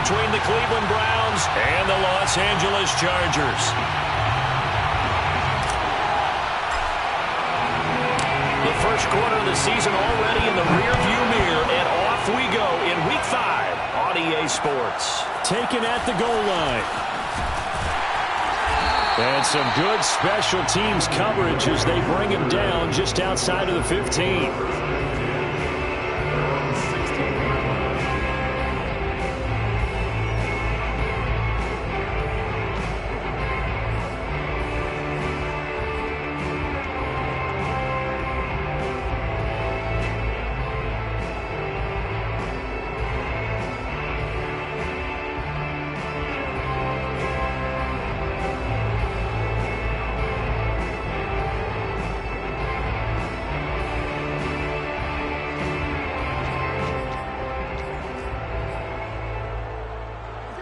between the Cleveland Browns and the Los Angeles Chargers. The first quarter of the season already in the rearview mirror, and off we go in Week 5 on EA Sports. Taken at the goal line. And some good special teams coverage as they bring him down just outside of the 15.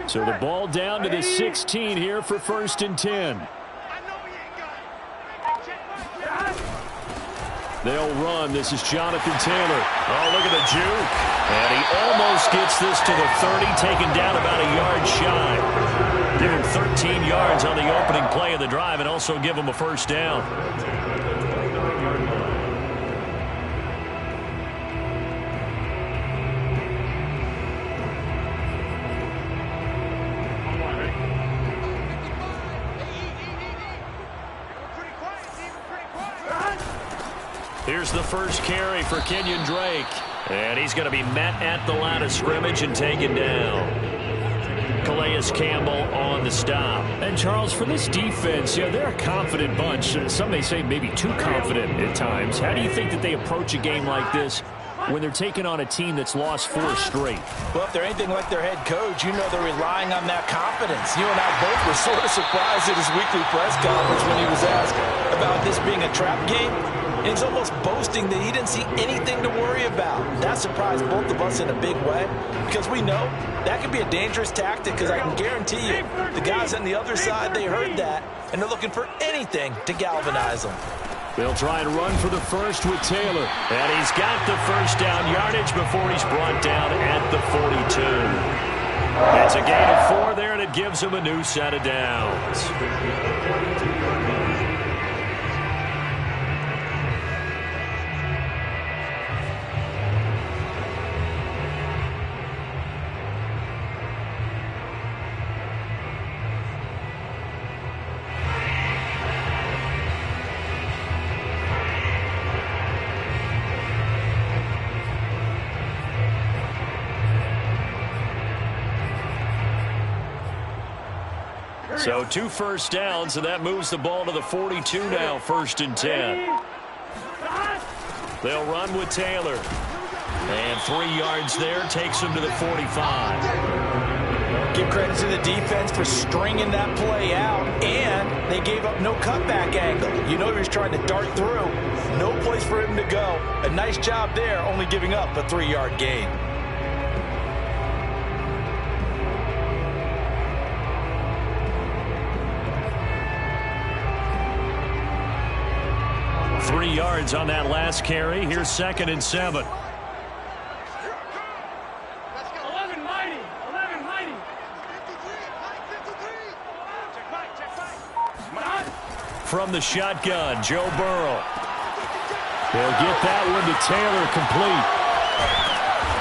So the ball down to the 16 here for 1st and 10. They'll run. This is Jonathan Taylor. Oh, look at the juke. And he almost gets this to the 30, taken down about a yard shy. Give him 13 yards on the opening play of the drive and also give him a first down. Here's the first carry for Kenyon Drake. And he's going to be met at the line of scrimmage and taken down. Calais Campbell on the stop. And, Charles, for this defense, they're a confident bunch. Some may say maybe too confident at times. How do you think that they approach a game like this when they're taking on a team that's lost 4 straight? Well, if they're anything like their head coach, they're relying on that confidence. You and I both were sort of surprised at his weekly press conference when he was asked about this being a trap game. And he's almost boasting that he didn't see anything to worry about. That surprised both of us in a big way because we know that could be a dangerous tactic because I can guarantee you the guys on the other side, they heard that, and they're looking for anything to galvanize them. They'll try and run for the first with Taylor. And he's got the first down yardage before he's brought down at the 42. It's a gain of 4 there, and it gives him a new set of downs. So 2 first downs, and that moves the ball to the 42 now, 1st and 10. They'll run with Taylor. And 3 yards there takes him to the 45. Give credit to the defense for stringing that play out, and they gave up no cutback angle. He was trying to dart through. No place for him to go. A nice job there, only giving up a 3-yard gain. Yards on that last carry. Here's 2nd and 7. From the shotgun, Joe Burrow. They'll get that one to Taylor, complete.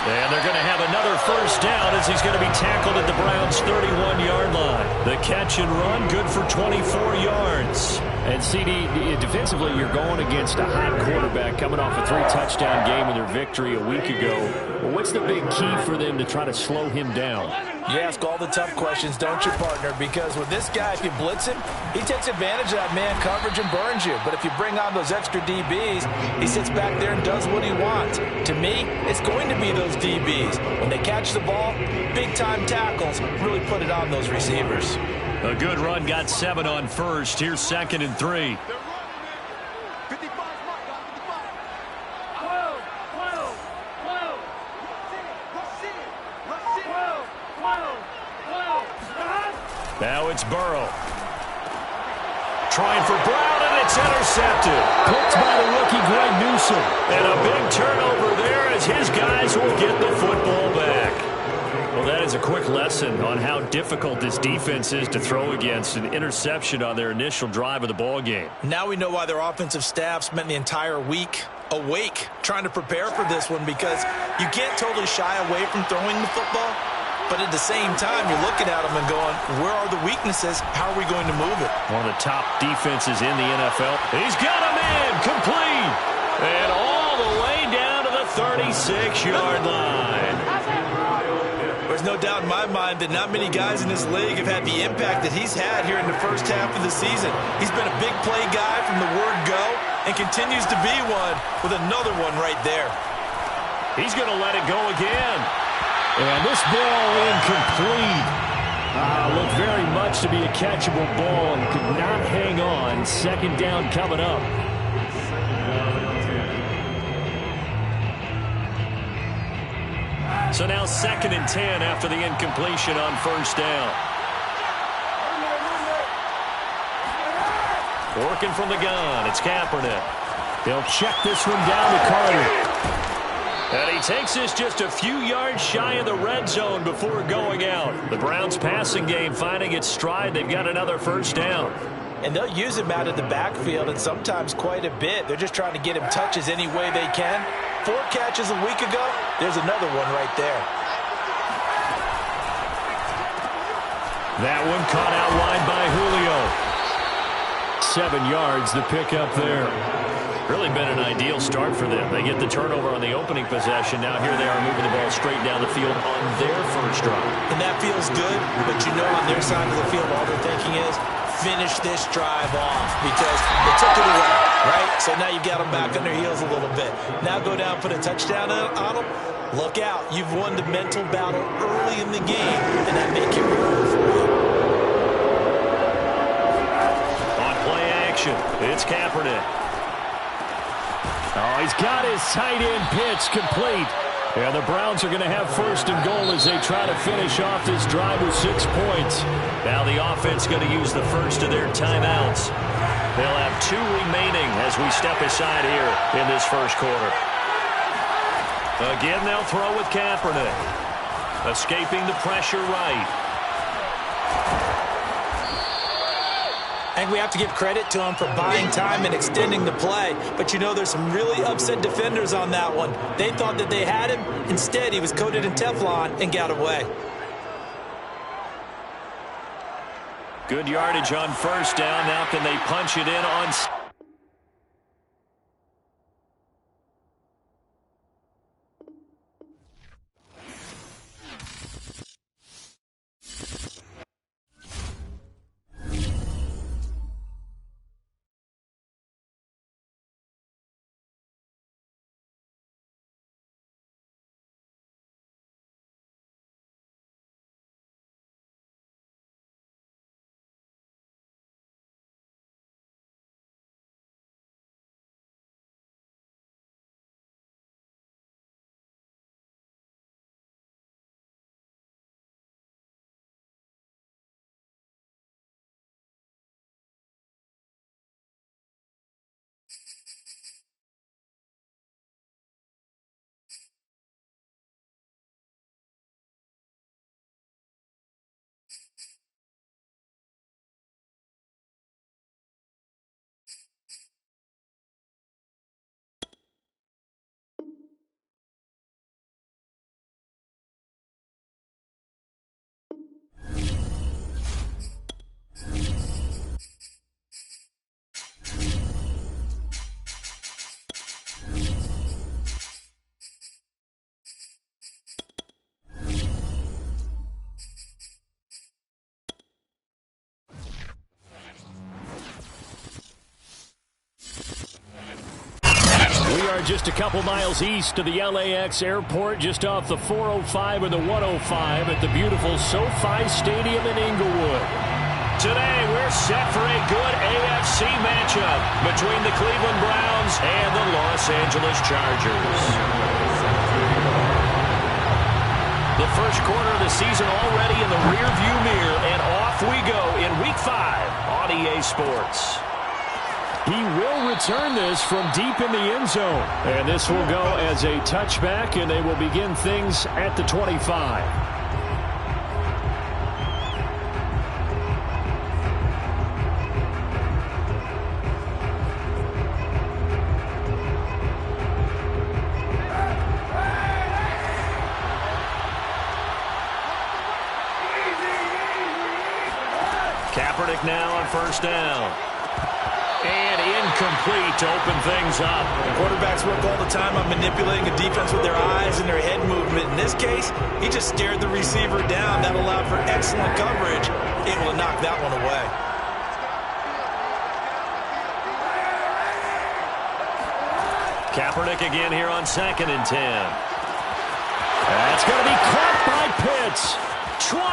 And they're going to have another first down as he's going to be tackled at the Browns' 31-yard line. The catch and run, good for 24 yards. And, CD, defensively, you're going against a hot quarterback coming off a 3-touchdown game in their victory a week ago. Well, what's the big key for them to try to slow him down? You ask all the tough questions, don't you, partner? Because with this guy, if you blitz him, he takes advantage of that man coverage and burns you. But if you bring on those extra DBs, he sits back there and does what he wants. To me, it's going to be those DBs. When they catch the ball, big-time tackles really put it on those receivers. A good run, got 7 on first. Here's 2nd and 3. Now it's Burrow. Trying for Brown, and it's intercepted. Picked by the rookie, Greg Newsome. And a big turnover there as his guys will get the football back. Well, that is a quick lesson on how difficult this defense is to throw against. An interception on their initial drive of the ball game. Now we know why their offensive staff spent the entire week awake trying to prepare for this one, because you can't totally shy away from throwing the football, but at the same time you're looking at them and going, where are the weaknesses? How are we going to move it? One of the top defenses in the NFL. He's got him in, complete, and all the way down to the 36-yard line. There's no doubt in my mind that not many guys in this league have had the impact that he's had here in the first half of the season. He's been a big play guy from the word go and continues to be one with another one right there. He's going to let it go again. And this ball incomplete. Looked very much to be a catchable ball and could not hang on. Second down coming up. So now 2nd and 10 after the incompletion on first down. Working from the gun, it's Kaepernick. They'll check this one down to Carter. And he takes this just a few yards shy of the red zone before going out. The Browns passing game finding its stride. They've got another first down. And they'll use him out of the backfield, and sometimes quite a bit. They're just trying to get him touches any way they can. 4 catches a week ago, there's another one right there. That one caught out wide by Julio. 7 yards the pick up there. Really been an ideal start for them. They get the turnover on the opening possession. Now here they are moving the ball straight down the field on their first drive. And that feels good, but you know on their side of the field all they're thinking is, finish this drive off, because they took it away, right? So now you've got them back on their heels a little bit. Now go down, put a touchdown on them. Look out. You've won the mental battle early in the game, and that may carry over for you. On play action, it's Kaepernick. Oh, he's got his tight end pitch complete. And the Browns are going to have 1st and goal as they try to finish off this drive with 6 points. Now the offense going to use the first of their timeouts. They'll have 2 remaining as we step aside here in this first quarter. Again, they'll throw with Kaepernick. Escaping the pressure right. And we have to give credit to him for buying time and extending the play. But you know there's some really upset defenders on that one. They thought that they had him. Instead, he was coated in Teflon and got away. Good yardage on first down. Now can they punch it in on... Just a couple miles east of the LAX airport, just off the 405 and the 105 at the beautiful SoFi Stadium in Inglewood. Today, we're set for a good AFC matchup between the Cleveland Browns and the Los Angeles Chargers. The first quarter of the season already in the rearview mirror, and off we go in Week 5 on EA Sports. He will return this from deep in the end zone. And this will go as a touchback, and they will begin things at the 25. Kaepernick now on first down. And incomplete to open things up. Quarterbacks work all the time on manipulating a defense with their eyes and their head movement. In this case, he just stared the receiver down. That allowed for excellent coverage, able to knock that one away. Kaepernick again here on 2nd and 10. That's going to be caught by Pitts. 20.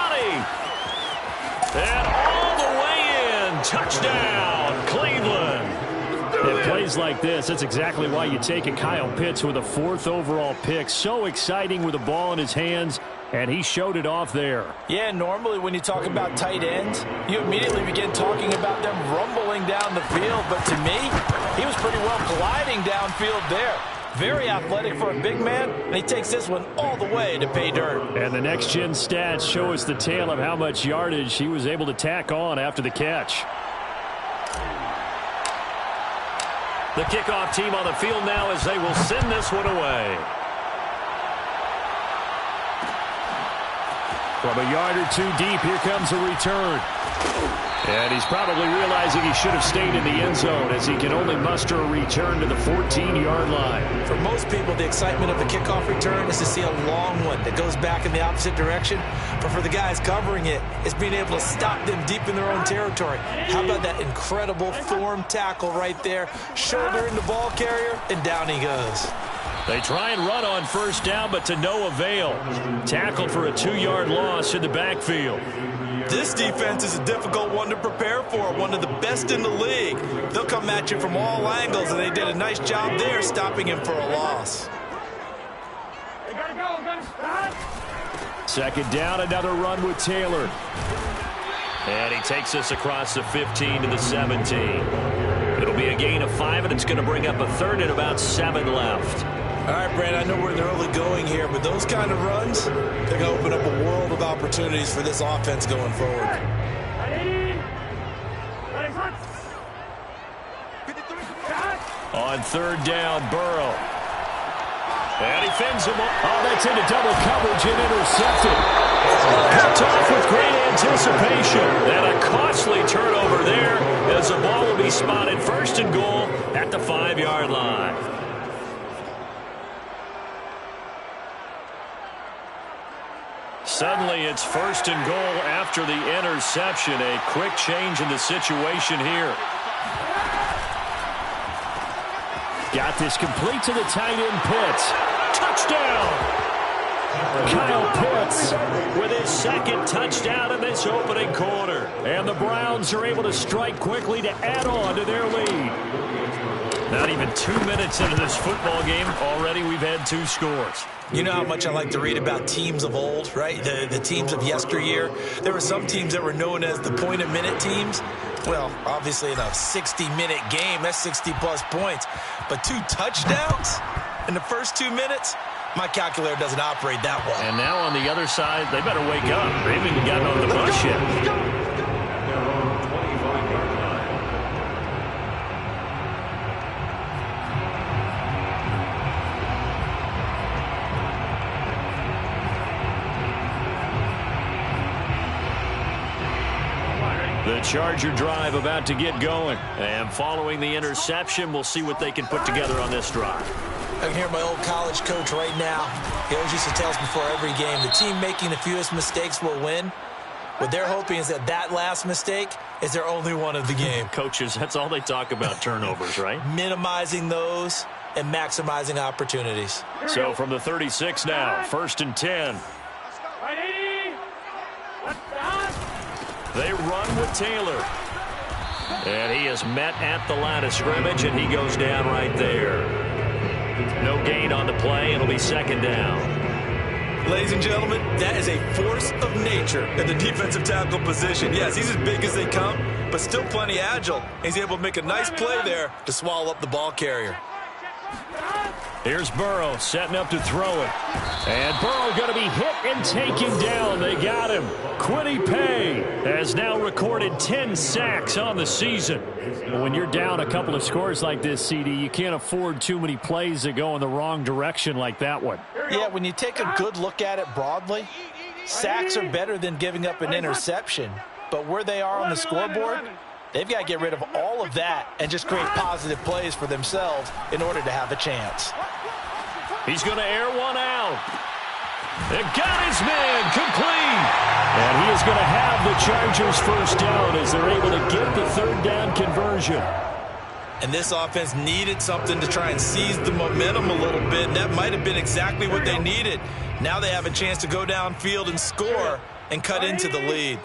And all the way in. Touchdown, Cleveland. In plays like this, that's exactly why you take a Kyle Pitts with a 4th overall pick. So exciting with the ball in his hands, and he showed it off there. Yeah, normally when you talk about tight ends, you immediately begin talking about them rumbling down the field. But to me, he was pretty well gliding downfield there. Very athletic for a big man, and he takes this one all the way to pay dirt. And the next-gen stats show us the tale of how much yardage he was able to tack on after the catch. The kickoff team on the field now as they will send this one away. From a yard or two deep, here comes a return. And he's probably realizing he should have stayed in the end zone as he can only muster a return to the 14-yard line. For most people, the excitement of the kickoff return is to see a long one that goes back in the opposite direction. But for the guys covering it, it's being able to stop them deep in their own territory. How about that incredible form tackle right there, shouldering the ball carrier, and down he goes. They try and run on first down, but to no avail. Tackled for a 2-yard loss in the backfield. This defense is a difficult one to prepare for, one of the best in the league. They'll come at you from all angles, and they did a nice job there stopping him for a loss. They gotta go, gotta stop. 2nd down, another run with Taylor. And he takes us across the 15 to the 17. It'll be a gain of 5, and it's going to bring up a 3rd and about 7 left. All right, Brad, I know we're in the early going here, but those kind of runs, they're going to open up a world of opportunities for this offense going forward. On 3rd down, Burrow. And he fends him up. Oh, that's into double coverage and intercepted. Picked off with great anticipation. And a costly turnover there as the ball will be spotted 1st and goal at the 5-yard line. Suddenly it's 1st and goal after the interception. A quick change in the situation here. Got this complete to the tight end, Pitts. Touchdown! Kyle Pitts with his 2nd touchdown in this opening quarter. And the Browns are able to strike quickly to add on to their lead. Not even 2 minutes into this football game, already we've had 2 scores. You know how much I like to read about teams of old, right? The teams of yesteryear. There were some teams that were known as the point-a-minute teams. Well, obviously in a 60-minute game, that's 60-plus points. But 2 touchdowns in the first 2 minutes? My calculator doesn't operate that well. And now on the other side, they better wake up. They haven't even gotten on the bus yet. The Charger drive about to get going. And following the interception, we'll see what they can put together on this drive. I can hear my old college coach right now. He always used to tell us before every game, the team making the fewest mistakes will win. What they're hoping is that that last mistake is their only one of the game. Coaches, that's all they talk about, turnovers, right? Minimizing those and maximizing opportunities. So from the 36 now, 1st and 10. They run with Taylor. And he is met at the line of scrimmage, and he goes down right there. No gain on the play. It'll be 2nd down. Ladies and gentlemen, that is a force of nature at the defensive tackle position. Yes, he's as big as they come, but still plenty agile. He's able to make a nice play there to swallow up the ball carrier. Here's Burrow setting up to throw it. And Burrow going to be hit and taken down. They got him. Kwity Paye has now recorded 10 sacks on the season. When you're down a couple of scores like this, CD, you can't afford too many plays that go in the wrong direction like that one. Yeah, when you take a good look at it broadly, sacks are better than giving up an interception. But where they are on the scoreboard, they've got to get rid of all of that and just create positive plays for themselves in order to have a chance. He's going to air one out. It got his man complete. And he is going to have the Chargers first down as they're able to get the third down conversion. And this offense needed something to try and seize the momentum a little bit, and that might have been exactly what they needed. Now they have a chance to go downfield and score and cut into the lead.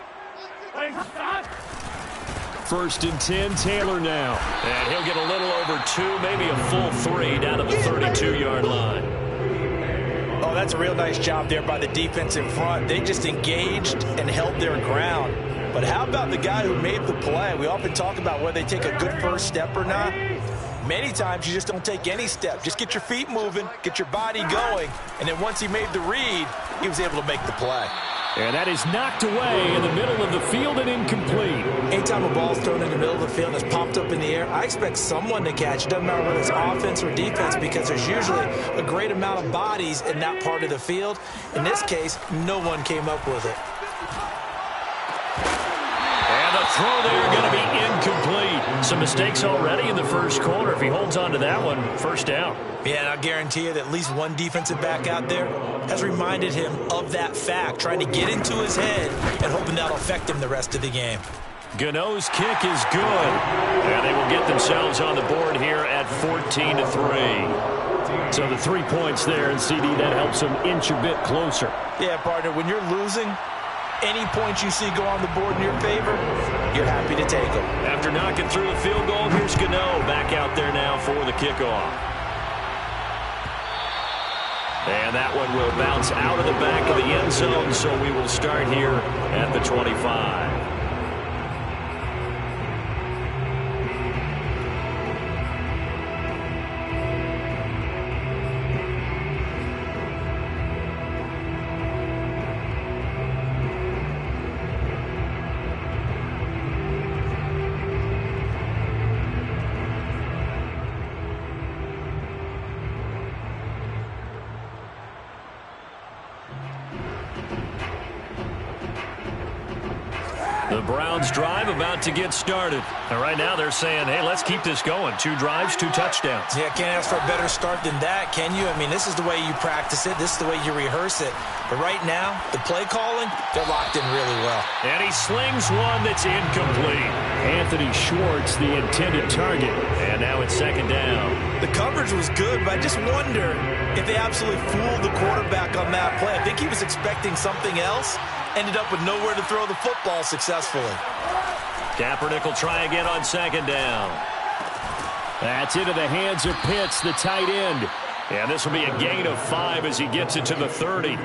First and 10, Taylor now. And he'll get a little over 2, maybe a full 3 down to the 32-yard line. Oh, that's a real nice job there by the defense in front. They just engaged and held their ground. But how about the guy who made the play? We often talk about whether they take a good first step or not. Many times you just don't take any step. Just get your feet moving, get your body going, and then once he made the read, he was able to make the play. And that is knocked away in the middle of the field and incomplete. Anytime a ball's thrown in the middle of the field and it's popped up in the air, I expect someone to catch. It doesn't matter whether it's offense or defense because there's usually a great amount of bodies in that part of the field. In this case, no one came up with it. And the throw there going to be incomplete. Some mistakes already in the first quarter. If he holds on to that one, first down. Yeah, and I'll guarantee you that at least one defensive back out there has reminded him of that fact, trying to get into his head and hoping that'll affect him the rest of the game. Gano's kick is good. And they will get themselves on the board here at 14-3. So the 3 points there, and CD, that helps them inch a bit closer. Yeah, partner, when you're losing, any points you see go on the board in your favor, you're happy to take them. After knocking through the field goal, here's Gano back out there now for the kickoff. And that one will bounce out of the back of the end zone, so we will start here at the 25. The Browns drive about to get started. And right now they're saying, hey, let's keep this going. 2 drives, 2 touchdowns. Yeah, can't ask for a better start than that, can you? I mean, this is the way you practice it. This is the way you rehearse it. But right now, the play calling, they're locked in really well. And he slings one that's incomplete. Anthony Schwartz, the intended target. And now it's second down. The coverage was good, but I just wonder if they absolutely fooled the quarterback on that play. I think he was expecting something else. Ended up with nowhere to throw the football successfully. Kaepernick will try again on second down. That's into the hands of Pitts, the tight end. And this will be a gain of 5 as he gets it to the 30.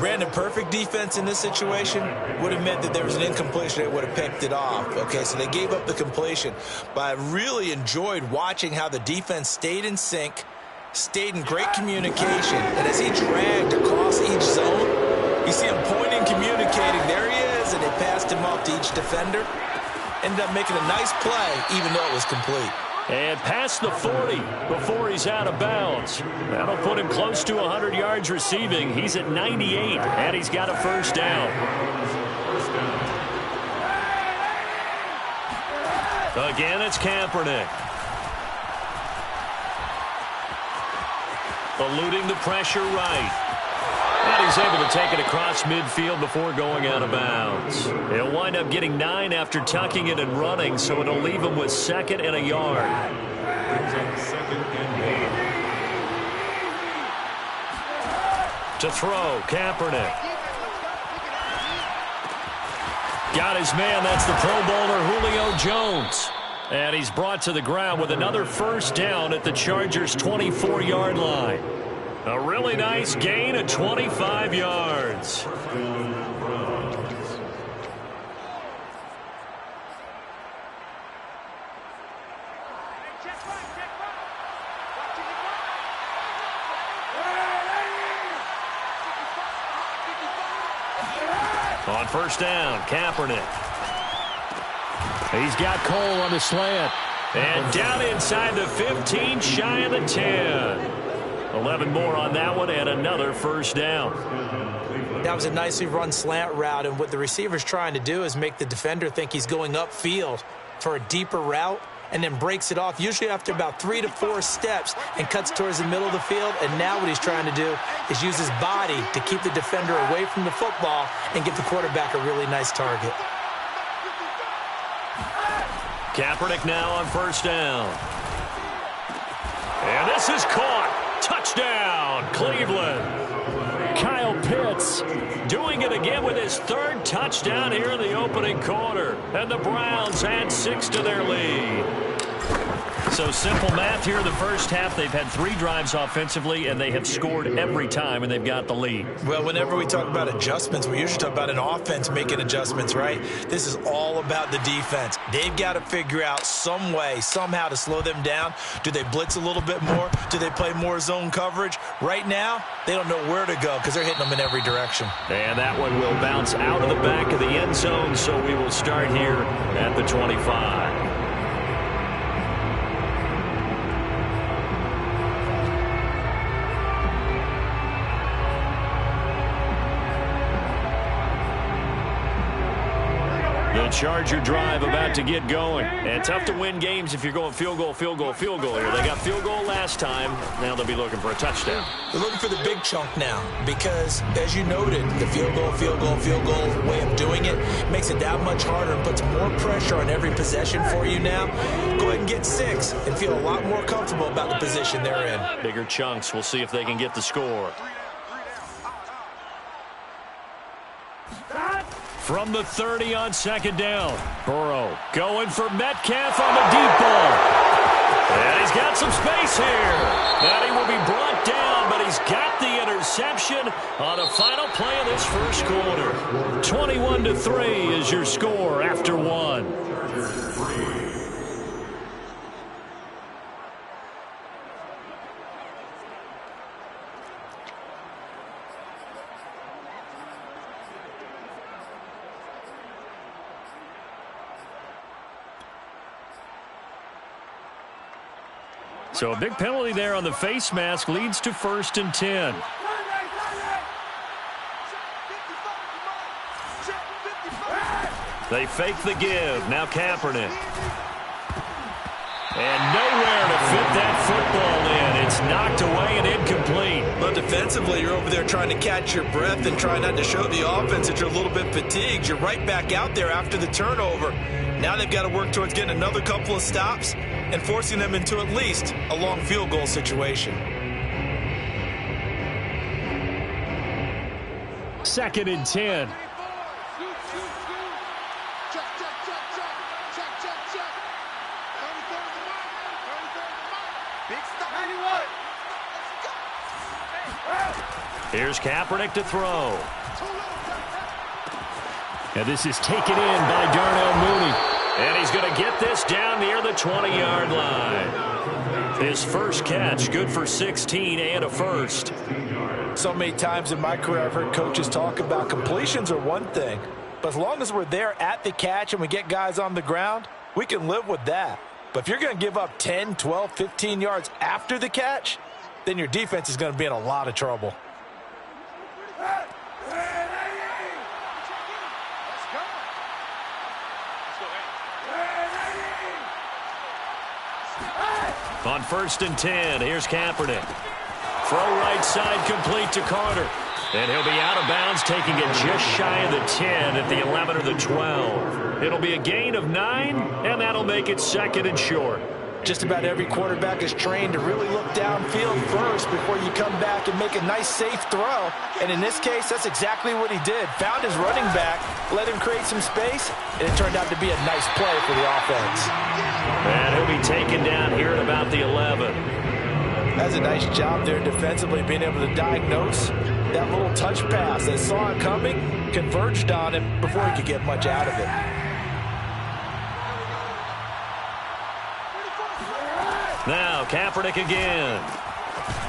Brandon, perfect defense in this situation would have meant that there was an incompletion that would have picked it off. Okay, so they gave up the completion. But I really enjoyed watching how the defense stayed in sync, stayed in great communication. And as he dragged across each zone, you see him pointing, communicating. There he is, and they passed him off to each defender. Ended up making a nice play, even though it was complete. And past the 40 before he's out of bounds. That'll put him close to 100 yards receiving. He's at 98, and he's got a first down. Again, it's Kaepernick. Eluding the pressure right. And he's able to take it across midfield before going out of bounds. He'll wind up getting 9 after tucking it and running, so it'll leave him with 2nd and a yard. To throw, Kaepernick. Got his man, that's the Pro Bowler Julio Jones. And he's brought to the ground with another first down at the Chargers' 24-yard line. A really nice gain of 25 yards. On first down, Kaepernick. He's got Cole on the slant. And down inside the 15, shy of the 10. 11 more on that one and another first down. That was a nicely run slant route, and what the receiver's trying to do is make the defender think he's going upfield for a deeper route, and then breaks it off, usually after about 3 to 4 steps, and cuts towards the middle of the field. And now what he's trying to do is use his body to keep the defender away from the football and give the quarterback a really nice target. Kaepernick now on first down. And this is caught. Touchdown, Cleveland. Kyle Pitts doing it again with his 3rd touchdown here in the opening quarter. And the Browns add 6 to their lead. So simple math here in the first half. They've had 3 drives offensively, and they have scored every time, and they've got the lead. Well, whenever we talk about adjustments, we usually talk about an offense making adjustments, right? This is all about the defense. They've got to figure out some way, somehow to slow them down. Do they blitz a little bit more? Do they play more zone coverage? Right now, they don't know where to go because they're hitting them in every direction. And that one will bounce out of the back of the end zone, so we will start here at the 25. The Charger drive about to get going. And tough to win games if you're going field goal, field goal, field goal here. They got field goal last time. Now they'll be looking for a touchdown. They're looking for the big chunk now because, as you noted, the field goal way of doing it makes it that much harder and puts more pressure on every possession for you now. Go ahead and get 6 and feel a lot more comfortable about the position they're in. Bigger chunks. We'll see if they can get the score. From the 30 on second down. Burrow going for Metcalf on the deep ball. And he's got some space here. And he will be brought down, but he's got the interception on the final play of this first quarter. 21-3 is your score after 1. So a big penalty there on the face mask leads to 1st and 10. They fake the give. Now Kaepernick. And nowhere to fit that football in. It's knocked away and incomplete. But defensively, you're over there trying to catch your breath and try not to show the offense that you're a little bit fatigued. You're right back out there after the turnover. Now they've got to work towards getting another couple of stops and forcing them into at least a long field goal situation. 2nd and 10. Here's Kaepernick to throw. And this is taken in by Darnell Mooney. And he's going to get this down near the 20-yard line. His first catch, good for 16 and a first. So many times in my career I've heard coaches talk about completions are one thing, but as long as we're there at the catch and we get guys on the ground, we can live with that. But if you're going to give up 10, 12, 15 yards after the catch, then your defense is going to be in a lot of trouble. On 1st and 10, here's Kaepernick. Throw right side complete to Carter. And he'll be out of bounds, taking it just shy of the 10 at the 11 or the 12. It'll be a gain of 9, and that'll make it 2nd and short. Just about every quarterback is trained to really look downfield first before you come back and make a nice, safe throw. And in this case, that's exactly what he did. Found his running back, let him create some space, and it turned out to be a nice play for the offense. And he'll be taken down here at about the 11. That's a nice job there defensively, being able to diagnose that little touch pass. They saw it coming, converged on him before he could get much out of it. Now Kaepernick again.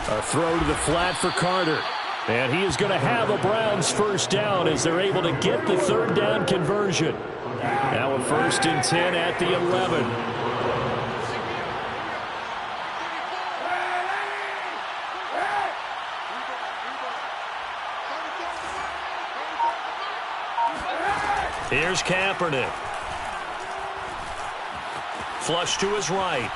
A throw to the flat for Carter. And he is going to have a Browns first down as they're able to get the 3rd down conversion. Now a 1st and 10 at the 11. Here's Kaepernick. Flush to his right.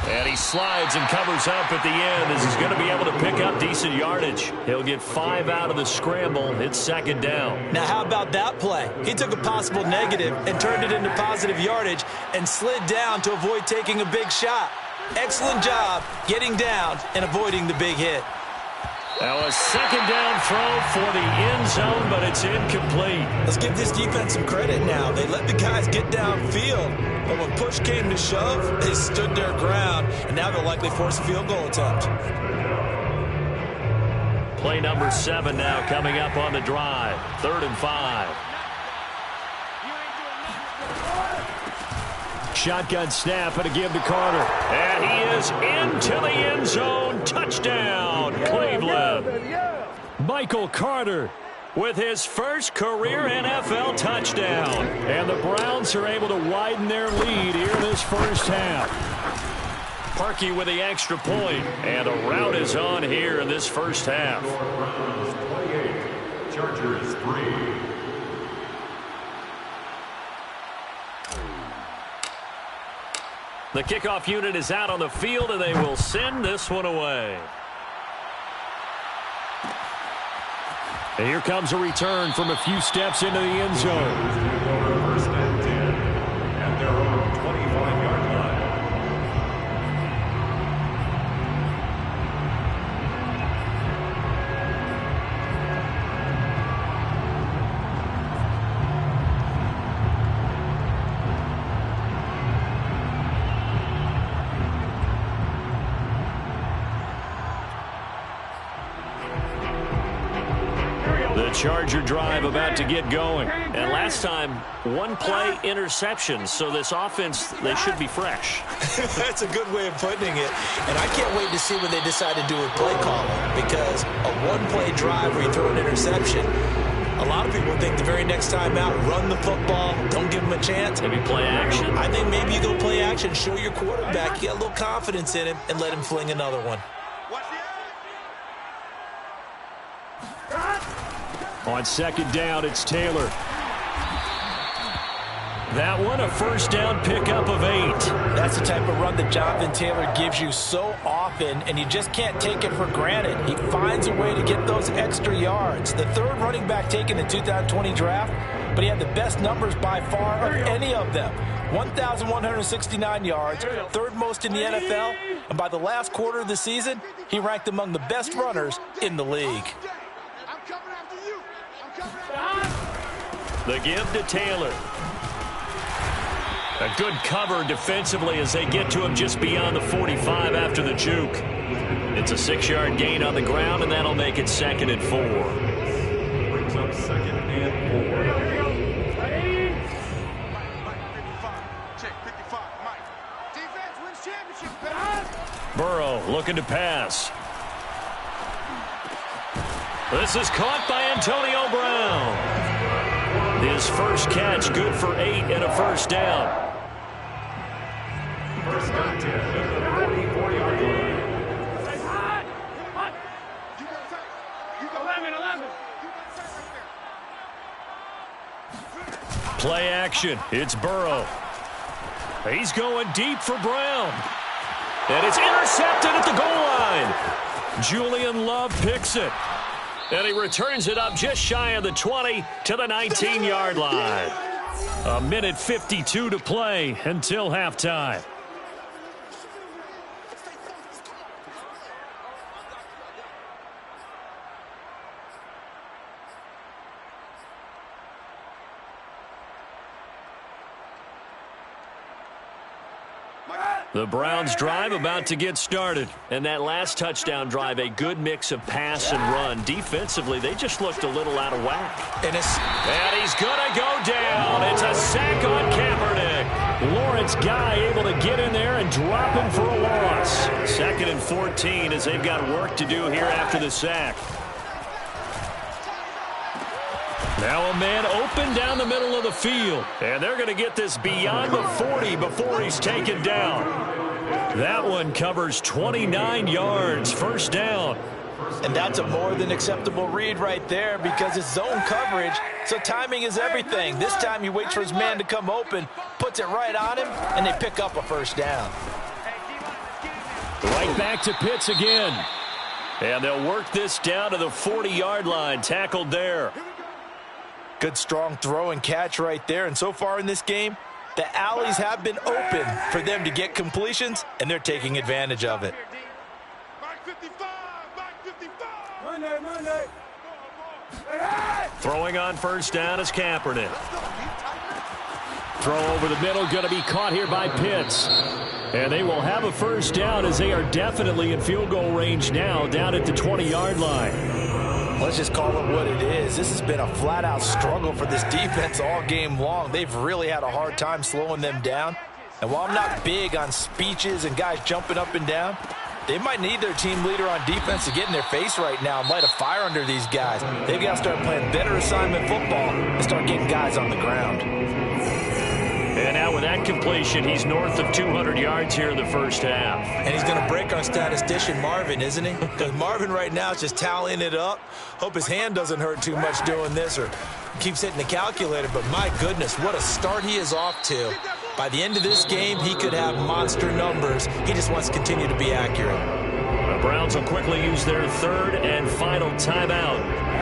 And he slides and covers up at the end as he's going to be able to pick up decent yardage. He'll get 5 out of the scramble. It's second down. Now, how about that play? He took a possible negative and turned it into positive yardage and slid down to avoid taking a big shot. Excellent job getting down and avoiding the big hit. Now a second down throw for the end zone, but it's incomplete. Let's give this defense some credit now. They let the guys get downfield, but when push came to shove, they stood their ground, and now they'll likely force a field goal attempt. Play number 7 now coming up on the drive. 3rd and 5. Shotgun snap and a give to Carter. And he is into the end zone. Touchdown, Cleveland. Michael Carter with his first career NFL touchdown. And the Browns are able to widen their lead here in this first half. Parkey with the extra point. And a rout is on here in this first half. Chargers 3. The kickoff unit is out on the field, and they will send this one away. And here comes a return from a few steps into the end zone. First and 10 at their own 25-yard line. Charger drive about to get going. And last time, 1 play interception. So this offense, they should be fresh. That's a good way of putting it. And I can't wait to see what they decide to do with play calling, because a 1-play drive where you throw an interception, a lot of people think the very next time out, run the football, don't give them a chance. Maybe play action. I think maybe you go play action, show your quarterback you got a little confidence in him, and let him fling another one. On second down, it's Taylor. That one, a first down pickup of 8. That's the type of run that Jonathan Taylor gives you so often, and you just can't take it for granted. He finds a way to get those extra yards. The 3rd running back taken in the 2020 draft, but he had the best numbers by far of any of them. 1,169 yards, 3rd most in the NFL, and by the last quarter of the season, he ranked among the best runners in the league. The give to Taylor. A good cover defensively as they get to him just beyond the 45 after the juke. It's a 6-yard gain on the ground, and that'll make it 2nd and 4. Brings up 2nd and 4. Check 55, Mike. Defense wins championship. Burrow looking to pass. This is caught by Antonio Brown. His first catch, good for 8 and a first down. First and 10 at the 44-yard line. You go 11. Play action. It's Burrow. He's going deep for Brown. And it's intercepted at the goal line. Julian Love picks it. And he returns it up just shy of the 20 to the 19-yard line. 1:52 to play until halftime. The Browns drive about to get started. And that last touchdown drive, a good mix of pass and run. Defensively, they just looked a little out of whack. And he's going to go down. It's a sack on Kaepernick. Lawrence Guy able to get in there and drop him for a loss. 2nd and 14 as they've got work to do here after the sack. Now a man open down the middle of the field. And they're going to get this beyond the 40 before he's taken down. That one covers 29 yards. First down. And that's a more than acceptable read right there because it's zone coverage, so timing is everything. This time he waits for his man to come open, puts it right on him, and they pick up a first down. Right back to Pitts again. And they'll work this down to the 40-yard line, tackled there. Good strong throw and catch right there. And so far in this game, the alleys have been open for them to get completions, and they're taking advantage of it. Throwing on first down is Kaepernick. Throw over the middle, going to be caught here by Pitts. And they will have a first down as they are definitely in field goal range now, down at the 20-yard line. Let's just call it what it is. This has been a flat-out struggle for this defense all game long. They've really had a hard time slowing them down. And while I'm not big on speeches and guys jumping up and down, they might need their team leader on defense to get in their face right now and light a fire under these guys. They've got to start playing better assignment football and start getting guys on the ground. And now with that completion, he's north of 200 yards here in the first half. And he's going to break our statistician Marvin, isn't he? Because Marvin right now is just tallying it up. Hope his hand doesn't hurt too much doing this or keeps hitting the calculator. But my goodness, what a start he is off to. By the end of this game, he could have monster numbers. He just wants to continue to be accurate. The Browns will quickly use their third and final timeout.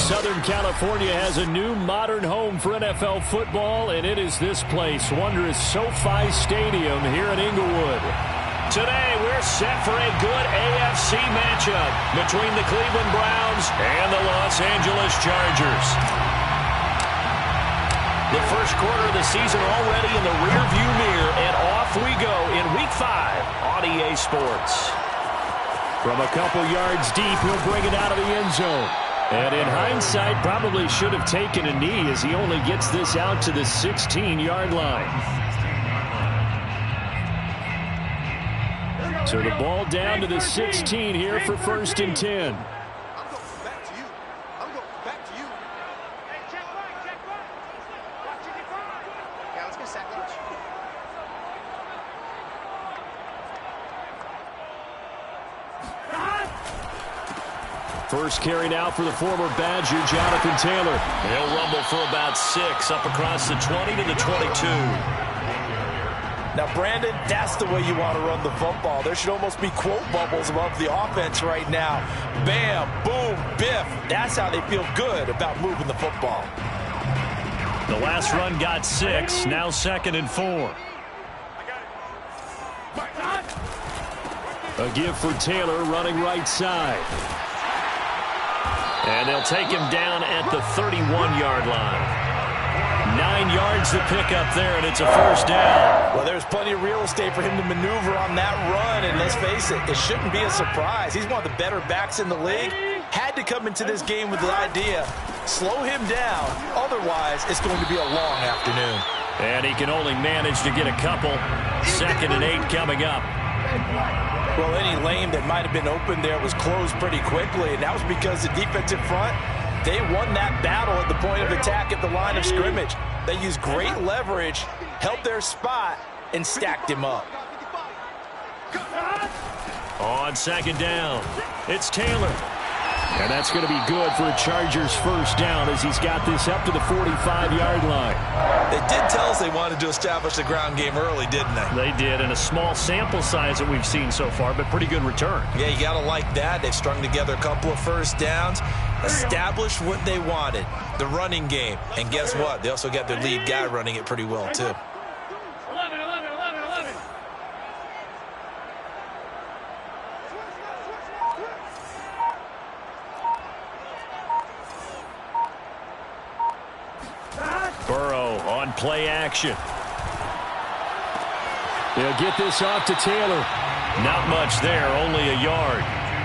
Southern California has a new modern home for NFL football, and it is this place, wondrous SoFi Stadium here in Inglewood. Today, we're set for a good AFC matchup between the Cleveland Browns and the Los Angeles Chargers. The first quarter of the season already in the rearview mirror, and off we go in Week 5 on EA Sports. From a couple yards deep, he'll bring it out of the end zone. And in hindsight, probably should have taken a knee as he only gets this out to the 16-yard line. So the ball down to the 16 here for 1st and 10. I'm going back to you. I'm going back to you. Hey, check one. Watch it. Yeah, let's get sacked. First carry now for the former Badger, Jonathan Taylor. He'll rumble for about 6 up across the 20 to the 22. Now, Brandon, that's the way you want to run the football. There should almost be quote bubbles above the offense right now. Bam, boom, biff. That's how they feel good about moving the football. The last run got 6, now 2nd and 4. A give for Taylor running right side. And they'll take him down at the 31-yard line. 9 yards to pick up there, and it's a first down. Well, there's plenty of real estate for him to maneuver on that run, and let's face it, it shouldn't be a surprise. He's one of the better backs in the league. Had to come into this game with the idea, slow him down, otherwise it's going to be a long afternoon. And he can only manage to get a couple. 2nd and 8 coming up. Well, any lane that might have been open there was closed pretty quickly, and that was because the defensive front, they won that battle at the point of attack at the line of scrimmage. They used great leverage, held their spot, and stacked him up. On 2nd down, it's Taylor. And that's going to be good for a Chargers first down as he's got this up to the 45-yard line. They did tell us they wanted to establish the ground game early, didn't they? They did, in a small sample size that we've seen so far, but pretty good return. Yeah, you got to like that. They've strung together a couple of first downs, established what they wanted, the running game. And guess what? They also got their lead guy running it pretty well, too. Burrow on play action. They'll get this off to Taylor. Not much there, only a yard.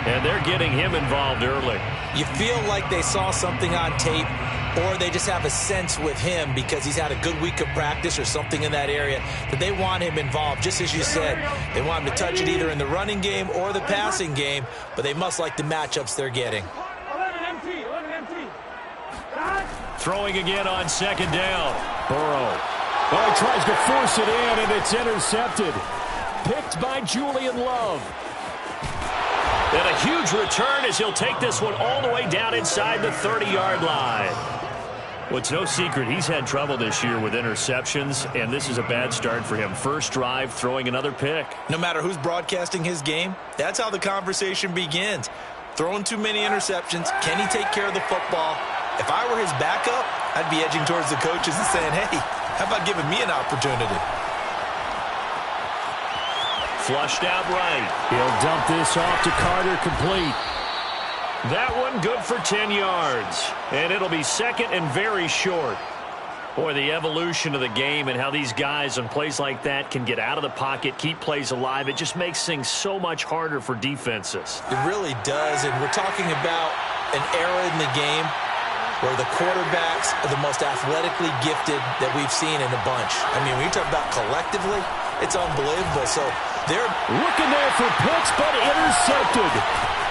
And they're getting him involved early. You feel like they saw something on tape, or they just have a sense with him because he's had a good week of practice or something in that area that they want him involved. Just as you said, they want him to touch it either in the running game or the passing game, but they must like the matchups they're getting. Throwing again on 2nd down. Burrow. Oh, he tries to force it in, and it's intercepted. Picked by Julian Love. And a huge return as he'll take this one all the way down inside the 30-yard line. Well, it's no secret he's had trouble this year with interceptions, and this is a bad start for him. First drive, throwing another pick. No matter who's broadcasting his game, that's how the conversation begins. Throwing too many interceptions, can he take care of the football? If I were his backup, I'd be edging towards the coaches and saying, hey, how about giving me an opportunity? Flushed out right. He'll dump this off to Carter, complete. That one good for 10 yards. And it'll be 2nd and very short. Boy, the evolution of the game and how these guys on plays like that can get out of the pocket, keep plays alive, it just makes things so much harder for defenses. It really does, and we're talking about an era in the game where the quarterbacks are the most athletically gifted that we've seen in a bunch. I mean, when you talk about collectively, it's unbelievable. So they're looking there for Pitts, but intercepted.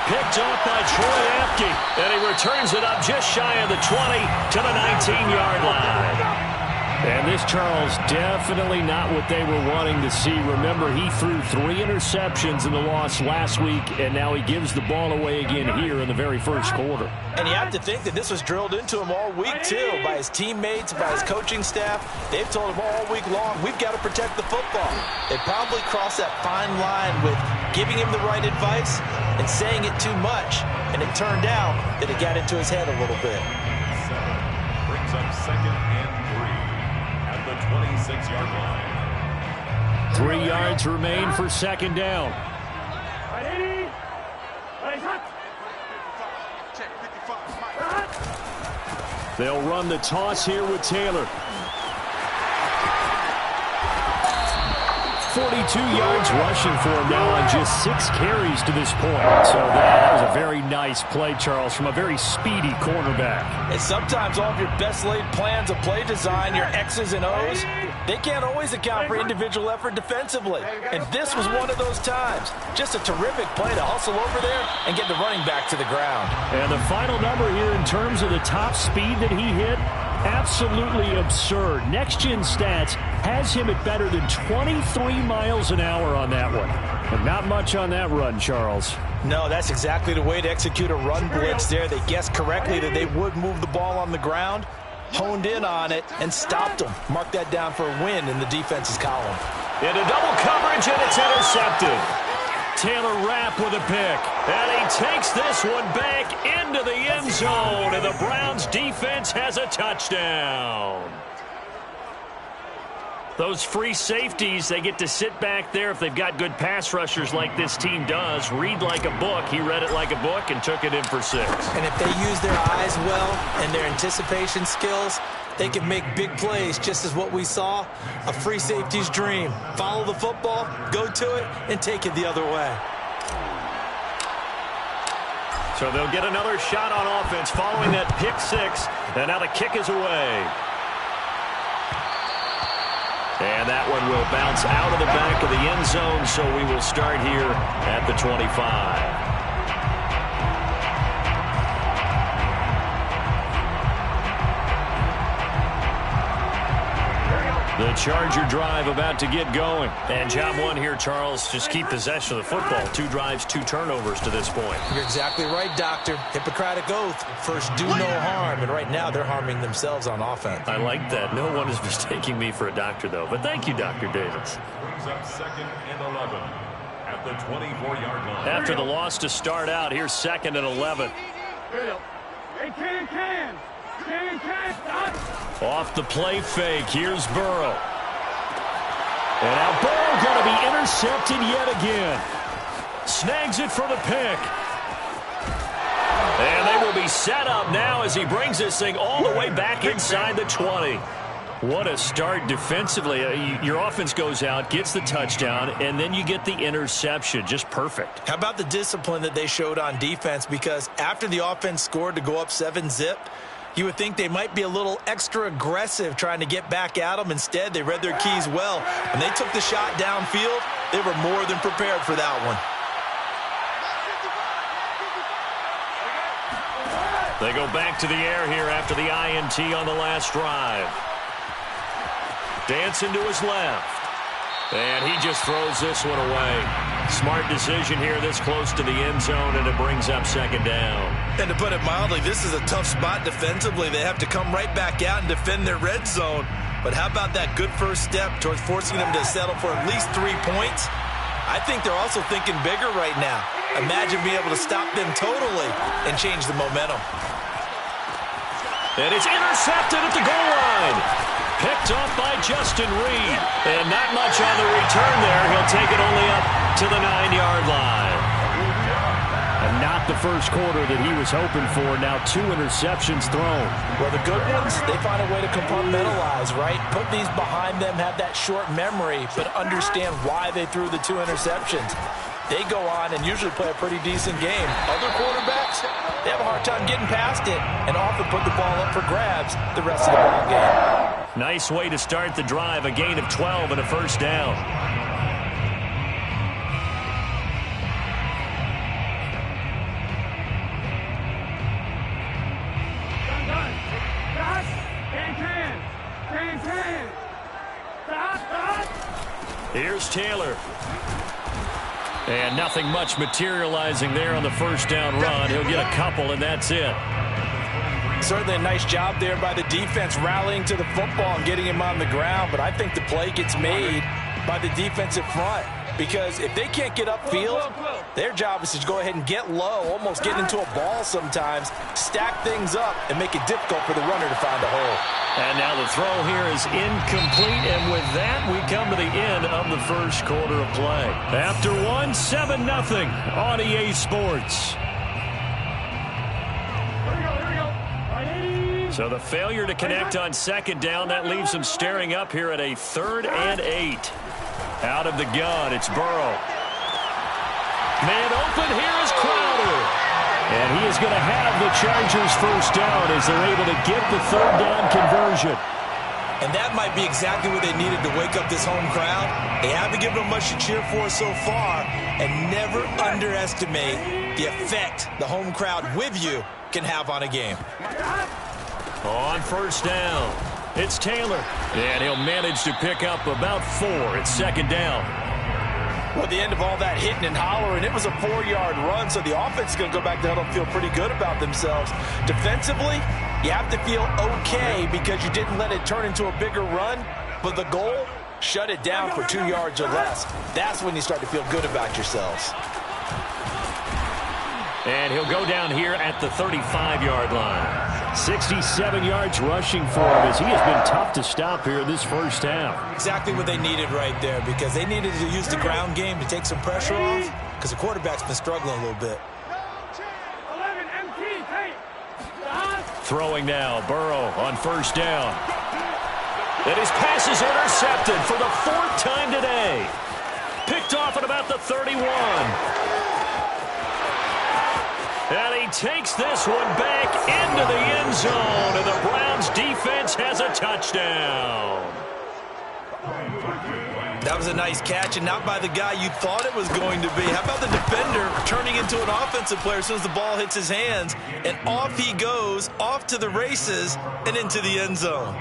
Picked off by Troy Apke, and he returns it up just shy of the 20 to the 19-yard line. And this, Charles, definitely not what they were wanting to see. Remember, he threw 3 interceptions in the loss last week, and now he gives the ball away again here in the very first quarter. And you have to think that this was drilled into him all week, too, by his teammates, by his coaching staff. They've told him all week long, we've got to protect the football. They probably crossed that fine line with giving him the right advice and saying it too much. And it turned out that it got into his head a little bit. Brings up 2nd and 3 at the 26-yard line. 3 yards remain for 2nd down. They'll run the toss here with Taylor. 42 yards rushing for him now on just 6 carries to this point. So that was a very nice play, Charles, from a very speedy cornerback. And sometimes all of your best laid plans of play design, your X's and O's, they can't always account for individual effort defensively. And this was one of those times. Just a terrific play to hustle over there and get the running back to the ground. And the final number here in terms of the top speed that he hit, Absolutely absurd. Next Gen Stats has him at better than 23 miles an hour on that one. And not much on that run, Charles. No, that's exactly the way to execute a run blitz there. They guessed correctly that they would move the ball on the ground, honed in on it, and stopped them. Mark that down for a win in the defense's column. Into double coverage, and it's intercepted. Taylor Rapp with a pick. And he takes this one back into the end zone, and the Browns defense has a touchdown. Those free safeties, they get to sit back there if they've got good pass rushers like this team does. Read like a book. He read it like a book and took it in for 6. And if they use their eyes well and their anticipation skills, they can make big plays, just as what we saw, a free safety's dream. Follow the football, go to it, and take it the other way. So they'll get another shot on offense following that pick 6, and now the kick is away. And that one will bounce out of the back of the end zone, so we will start here at the 25. The Charger drive about to get going. And job one here, Charles, just keep possession of the football. 2 drives, 2 turnovers to this point. You're exactly right, Doctor. Hippocratic oath. First, do no harm. And right now, they're harming themselves on offense. I like that. No one is mistaking me for a doctor, though. But thank you, Dr. Davis. Brings up 2nd and 11 at the 24-yard line. After the loss to start out, here's 2nd and 11. Hey, can. Stop. Off the play fake, here's Burrow. And now Burrow going to be intercepted yet again. Snags it for the pick. And they will be set up now as he brings this thing all the way back inside the 20. What a start defensively. Your offense goes out, gets the touchdown, and then you get the interception. Just perfect. How about the discipline that they showed on defense? Because after the offense scored to go up 7-zip, you would think they might be a little extra aggressive trying to get back at them. Instead, they read their keys well. When they took the shot downfield, they were more than prepared for that one. They go back to the air here after the INT on the last drive. Dancing to his left. And he just throws this one away. Smart decision here this close to the end zone, and it brings up 2nd down. And to put it mildly, this is a tough spot defensively. They have to come right back out and defend their red zone. But how about that good first step towards forcing them to settle for at least 3 points? I think they're also thinking bigger right now. Imagine being able to stop them totally and change the momentum. And it's intercepted at the goal line. Picked off by Justin Reed. And not much on the return there. He'll take it only up to the 9-yard line. And not the first quarter that he was hoping for. Now 2 interceptions thrown. Well, the good ones, they find a way to compartmentalize, right? Put these behind them, have that short memory, but understand why they threw the 2 interceptions. They go on and usually play a pretty decent game. Other quarterbacks, they have a hard time getting past it and often put the ball up for grabs the rest of the ball game. Nice way to start the drive. A gain of 12 and a first down. Here's Taylor. And nothing much materializing there on the first down run. He'll get a couple, and that's it. Certainly a nice job there by the defense rallying to the football and getting him on the ground. But I think the play gets made by the defensive front. Because if they can't get upfield, their job is to go ahead and get low, almost get into a ball sometimes, stack things up, and make it difficult for the runner to find a hole. And now the throw here is incomplete, and with that, we come to the end of the first quarter of play. After one, 7-0 on EA Sports. So the failure to connect on 2nd down, that leaves them staring up here at a 3rd and 8. Out of the gun, it's Burrow. Man open, here is Crowder. And he is going to have the Chargers first down as they're able to get the 3rd down conversion. And that might be exactly what they needed to wake up this home crowd. They haven't given them much to cheer for so far. And never underestimate the effect the home crowd with you can have on a game. On first down, it's Taylor. And he'll manage to pick up about 4. It's second down. Well, at the end of all that hitting and hollering, it was a 4-yard run, so the offense is going to go back to huddle and feel pretty good about themselves. Defensively, you have to feel okay because you didn't let it turn into a bigger run, but the goal, shut it down for 2 yards or less. That's when you start to feel good about yourselves. And he'll go down here at the 35-yard line. 67 yards rushing for him as he has been tough to stop here in this first half. Exactly what they needed right there because they needed to use the ground game to take some pressure off because the quarterback's been struggling a little bit. 11 MT, hey. Throwing now, Burrow on first down. And his pass is intercepted for the 4th time today. Picked off at about the 31. And he takes this one back into the end zone, and the Browns defense has a touchdown. That was a nice catch, and not by the guy you thought it was going to be. How about the defender turning into an offensive player as soon as the ball hits his hands, and off he goes, off to the races, and into the end zone.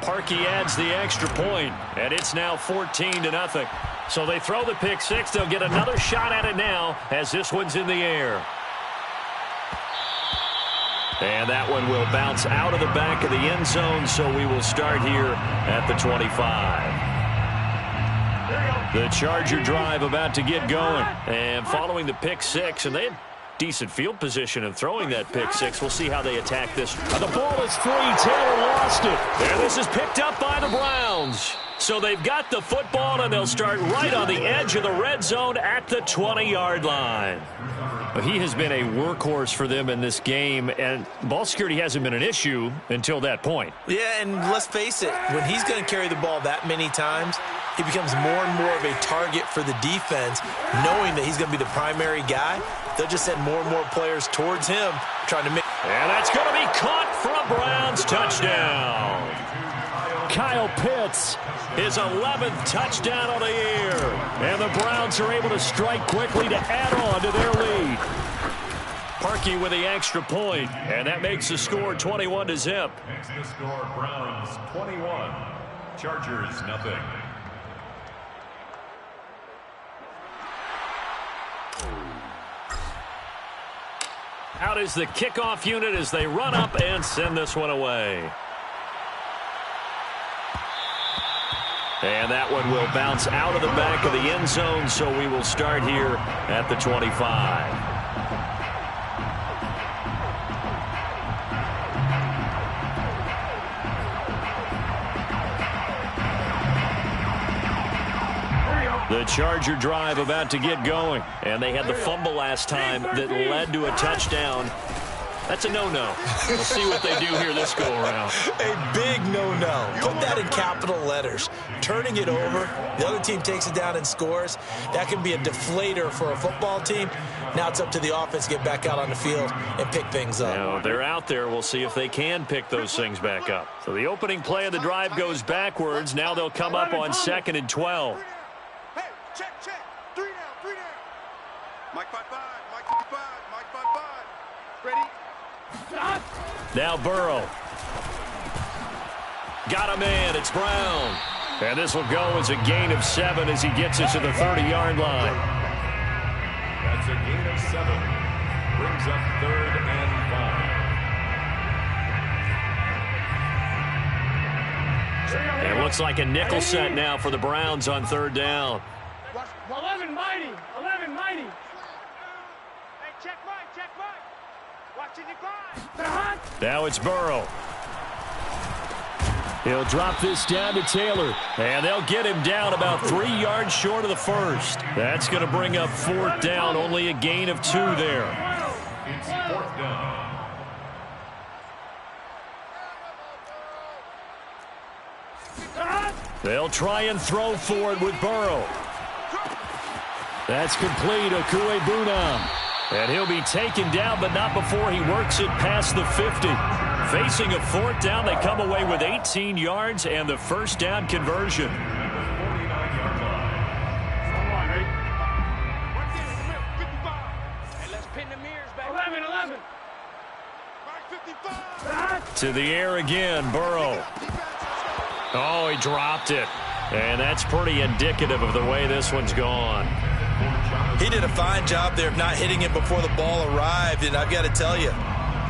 Parkey adds the extra point, and it's now 14-0. So they throw the pick six. They'll get another shot at it now as this one's in the air. And that one will bounce out of the back of the end zone, so we will start here at the 25. The Charger drive about to get going. And following the pick six, and they had decent field position in throwing that pick six. We'll see how they attack this. The ball is free. Taylor lost it. And this is picked up by the Browns. So they've got the football, and they'll start right on the edge of the red zone at the 20-yard line. He has been a workhorse for them in this game, and ball security hasn't been an issue until that point. Yeah, and let's face it, when he's going to carry the ball that many times, he becomes more and more of a target for the defense, knowing that he's going to be the primary guy. They'll just send more and more players towards him, trying to make... And that's going to be caught for a Browns touchdown. Kyle Pitts, his 11th touchdown of the year. And the Browns are able to strike quickly to add on to their lead. Parkey with the extra point, and that makes the score 21-0. Makes the score Browns 21, Chargers nothing. Out is the kickoff unit as they run up and send this one away. And that one will bounce out of the back of the end zone, so we will start here at the 25. The Charger drive about to get going, and they had the fumble last time that led to a touchdown. That's a no-no. We'll see what they do here this go-around. A big no-no. Put that in capital letters. Turning it over, the other team takes it down and scores. That can be a deflator for a football team. Now it's up to the offense to get back out on the field and pick things up. Now, they're out there. We'll see if they can pick those things back up. So the opening play of the drive goes backwards. Now they'll come up on 2nd and 12. Hey, check. 3 down. Mike 5-5, Mike 55, Mike 5-5. Ready? Now Burrow. Got him in. It's Brown. And this will go as a gain of 7 as he gets it to the 30-yard line. That's a gain of 7. Brings up 3rd and 5. It looks like a nickel set now for the Browns on 3rd down. 11 mighty. Hey, check Mike. Watching the guard. Now it's Burrow. He'll drop this down to Taylor. And they'll get him down about 3 yards short of the first. That's going to bring up 4th down. Only a gain of 2 there. It's 4th down. They'll try and throw for it with Burrow. That's complete. Okuebunam. And he'll be taken down, but not before he works it past the 50. Facing a 4th down, they come away with 18 yards and the first down conversion. 49-yard line. Hey, let's pin the mirrors back. 11. To the air again, Burrow. Oh, he dropped it. And that's pretty indicative of the way this one's gone. He did a fine job there of not hitting it before the ball arrived, and I've got to tell you,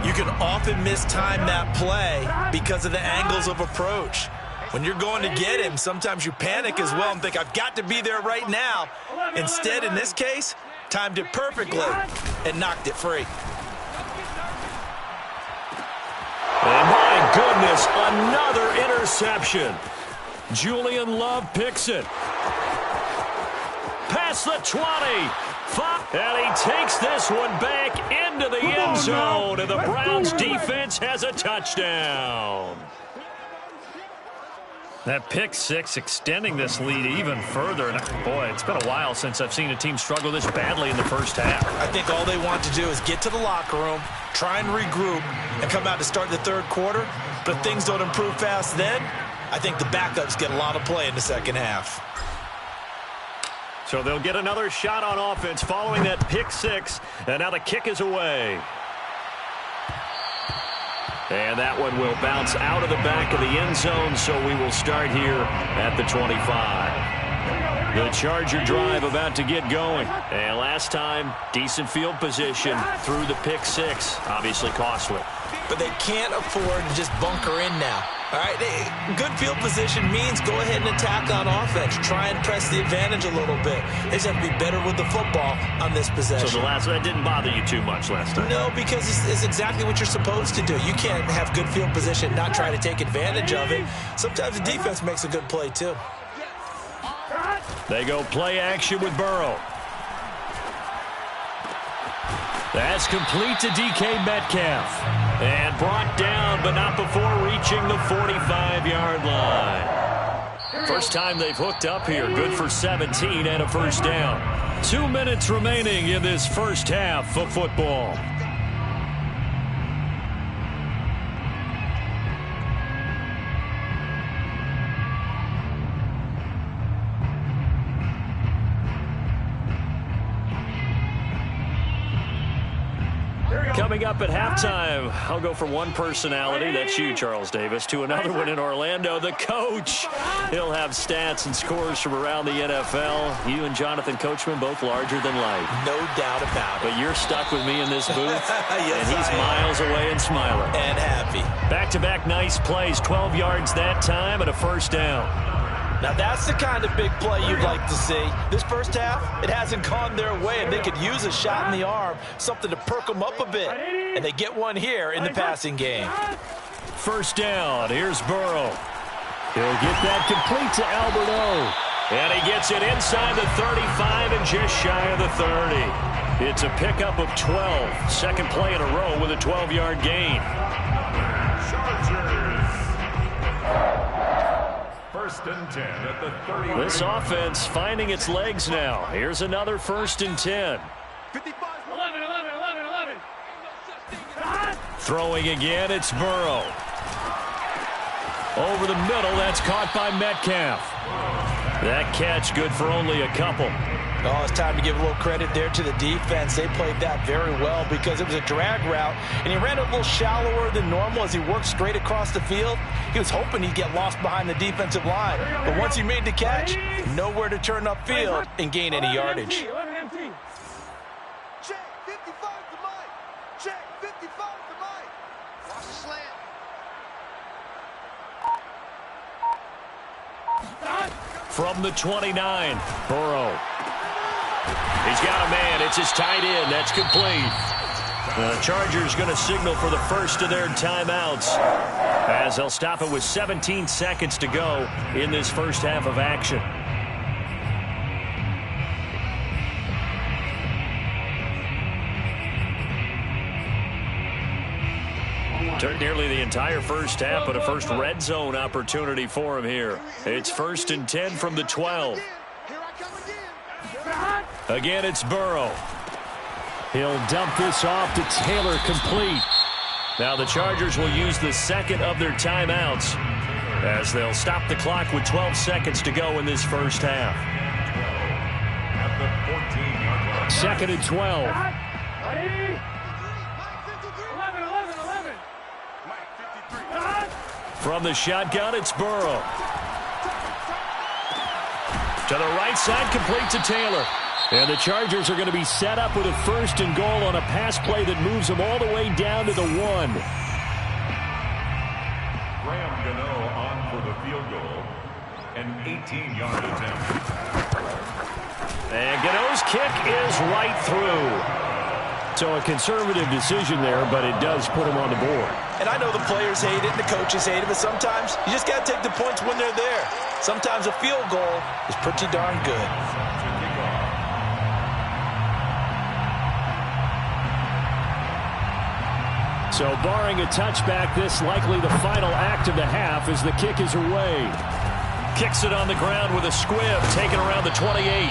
you can often mistime that play because of the angles of approach. When you're going to get him, sometimes you panic as well and think, I've got to be there right now. Instead, in this case, timed it perfectly and knocked it free. And my goodness, another interception. Julian Love picks it. Past the 20. And he takes this one back into the end zone. And the Browns defense has a touchdown. That pick six extending this lead even further. And boy, it's been a while since I've seen a team struggle this badly in the first half. I think all they want to do is get to the locker room, try and regroup, and come out to start the third quarter. But if things don't improve fast then, I think the backups get a lot of play in the second half. So they'll get another shot on offense following that pick six. And now the kick is away. And that one will bounce out of the back of the end zone, so we will start here at the 25. The Charger drive about to get going. And last time, decent field position through the pick six. Obviously costly. But they can't afford to just bunker in now. All right, good field position means go ahead and attack on offense. Try and press the advantage a little bit. They just have to be better with the football on this possession. So the last one didn't bother you too much last time? No, because it's exactly what you're supposed to do. You can't have good field position, not try to take advantage of it. Sometimes the defense makes a good play, too. They go play action with Burrow. That's complete to DK Metcalf. And brought down, but not before reaching the 45-yard line. First time they've hooked up here. Good for 17 and a first down. 2 minutes remaining in this first half of football. Coming up at halftime, I'll go from one personality, that's you, Charles Davis, to another one in Orlando, the coach. He'll have stats and scores from around the NFL. You and Jonathan Coachman, both larger than life. No doubt about it. But you're stuck with me in this booth, yes, and he's miles away and smiling. And happy. Back-to-back nice plays, 12 yards that time and a first down. Now, that's the kind of big play you'd like to see. This first half, it hasn't gone their way, and they could use a shot in the arm, something to perk them up a bit. And they get one here in the passing game. First down. Here's Burrow. He'll get that complete to Albert O. And he gets it inside the 35 and just shy of the 30. It's a pickup of 12. Second play in a row with a 12-yard gain. First and 10 at the 30. This offense finding its legs now. Here's another first and 10. 55, 11, 11, 11, 11. Throwing again, it's Burrow. Over the middle, that's caught by Metcalf. That catch good for only a couple. Oh, it's time to give a little credit there to the defense. They played that very well because it was a drag route, and he ran a little shallower than normal as he worked straight across the field. He was hoping he'd get lost behind the defensive line, but once he made the catch, nowhere to turn upfield and gain any yardage. Check, 55 to Mike. Check, 55 to Mike. Watch the slant. From the 29, Burrow. He's got a man. It's his tight end. That's complete. The Chargers going to signal for the first of their timeouts as they'll stop it with 17 seconds to go in this first half of action. Turned nearly the entire first half, but a first red zone opportunity for him here. It's first and 10 from the 12. Again, it's Burrow. He'll dump this off to Taylor, complete. Now the Chargers will use the second of their timeouts as they'll stop the clock with 12 seconds to go in this first half. At the 14-yard line. Second and 12. From the shotgun, it's Burrow. To the right side, complete to Taylor. And the Chargers are going to be set up with a 1st and goal on a pass play that moves them all the way down to the 1. Graham Gano on for the field goal. An 18-yard attempt. And Gano's kick is right through. So a conservative decision there, but it does put him on the board. And I know the players hate it and the coaches hate it, but sometimes you just got to take the points when they're there. Sometimes a field goal is pretty darn good. So barring a touchback, this likely the final act of the half as the kick is away. Kicks it on the ground with a squib, taken around the 28.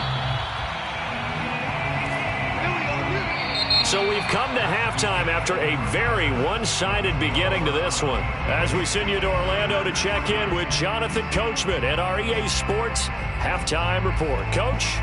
So we've come to halftime after a very one-sided beginning to this one. As we send you to Orlando to check in with Jonathan Coachman at our EA Sports Halftime Report. Coach?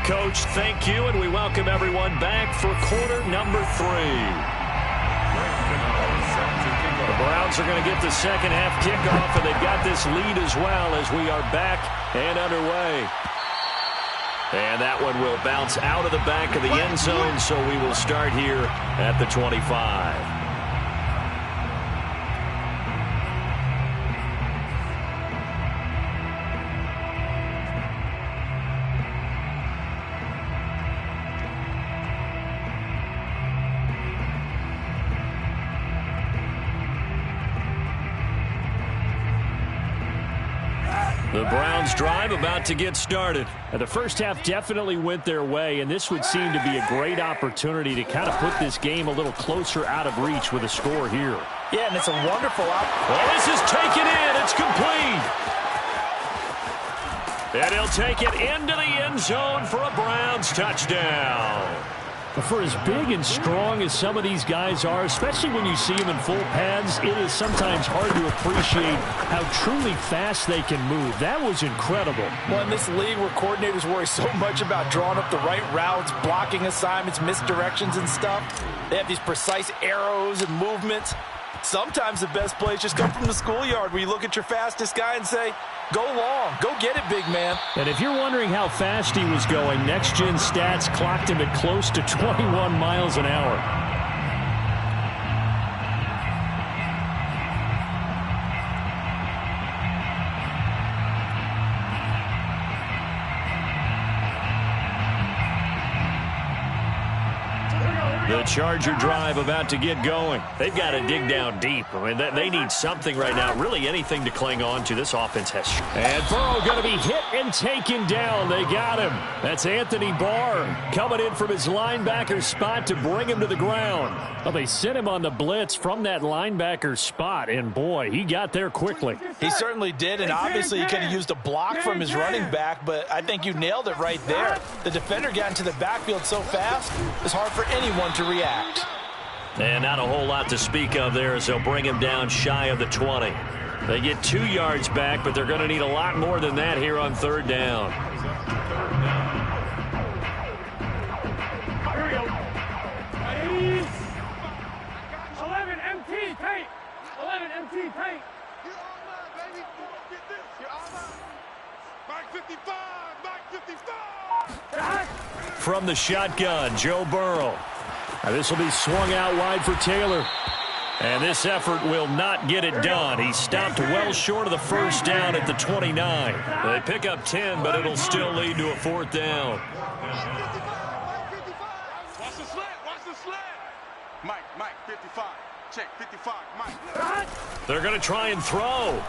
Coach, thank you, and we welcome everyone back for quarter number 3. The Browns are going to get the second half kickoff, and they've got this lead as well as we are back and underway. And that one will bounce out of the back of the end zone, so we will start here at the 25. The Browns drive about to get started. The first half definitely went their way, and this would seem to be a great opportunity to kind of put this game a little closer out of reach with a score here. Yeah, and it's a wonderful well, this is taken in. It's complete. And he'll take it into the end zone for a Browns touchdown. For as big and strong as some of these guys are, especially when you see them in full pads, it is sometimes hard to appreciate how truly fast they can move. That was incredible. Well, in this league where coordinators worry so much about drawing up the right routes, blocking assignments, misdirections and stuff, they have these precise arrows and movements. Sometimes the best plays just come from the schoolyard where you look at your fastest guy and say, go long, go get it, big man. And if you're wondering how fast he was going, next-gen stats clocked him at close to 21 miles an hour. The Charger drive about to get going. They've got to dig down deep. I mean, they need something right now, really anything to cling on to. This offense has. And Burrow going to be hit and taken down. They got him. That's Anthony Barr coming in from his linebacker spot to bring him to the ground. Well, they sent him on the blitz from that linebacker spot, and boy, he got there quickly. He certainly did, and obviously he could have used a block from his running back, but I think you nailed it right there. The defender got into the backfield so fast, it's hard for anyone to react. And not a whole lot to speak of there as they'll bring him down shy of the 20. They get 2 yards back, but they're going to need a lot more than that here on third down. Here we go. 11 MT paint. 11 MT paint. You're all mine, baby. Get this. You're all mine. Mike 55. Mike 55. From the shotgun, Joe Burrow. Now this will be swung out wide for Taylor. And this effort will not get it done. He stopped well short of the first down at the 29. They pick up 10, but it'll still lead to a fourth down. Watch the slant. Watch the slant. Mike 55. Check 55. Mike. They're going to try and throw.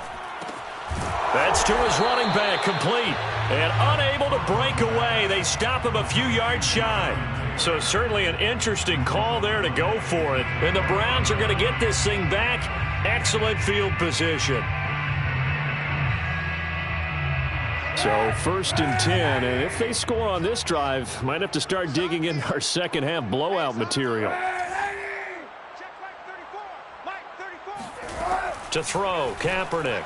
That's to his running back, complete. And unable to break away. They stop him a few yards shy. So certainly an interesting call there to go for it. And the Browns are going to get this thing back. Excellent field position. So 1st and 10. And if they score on this drive, might have to start digging in our second half blowout material. Check Mike 34. Mike 34. To throw, Kaepernick.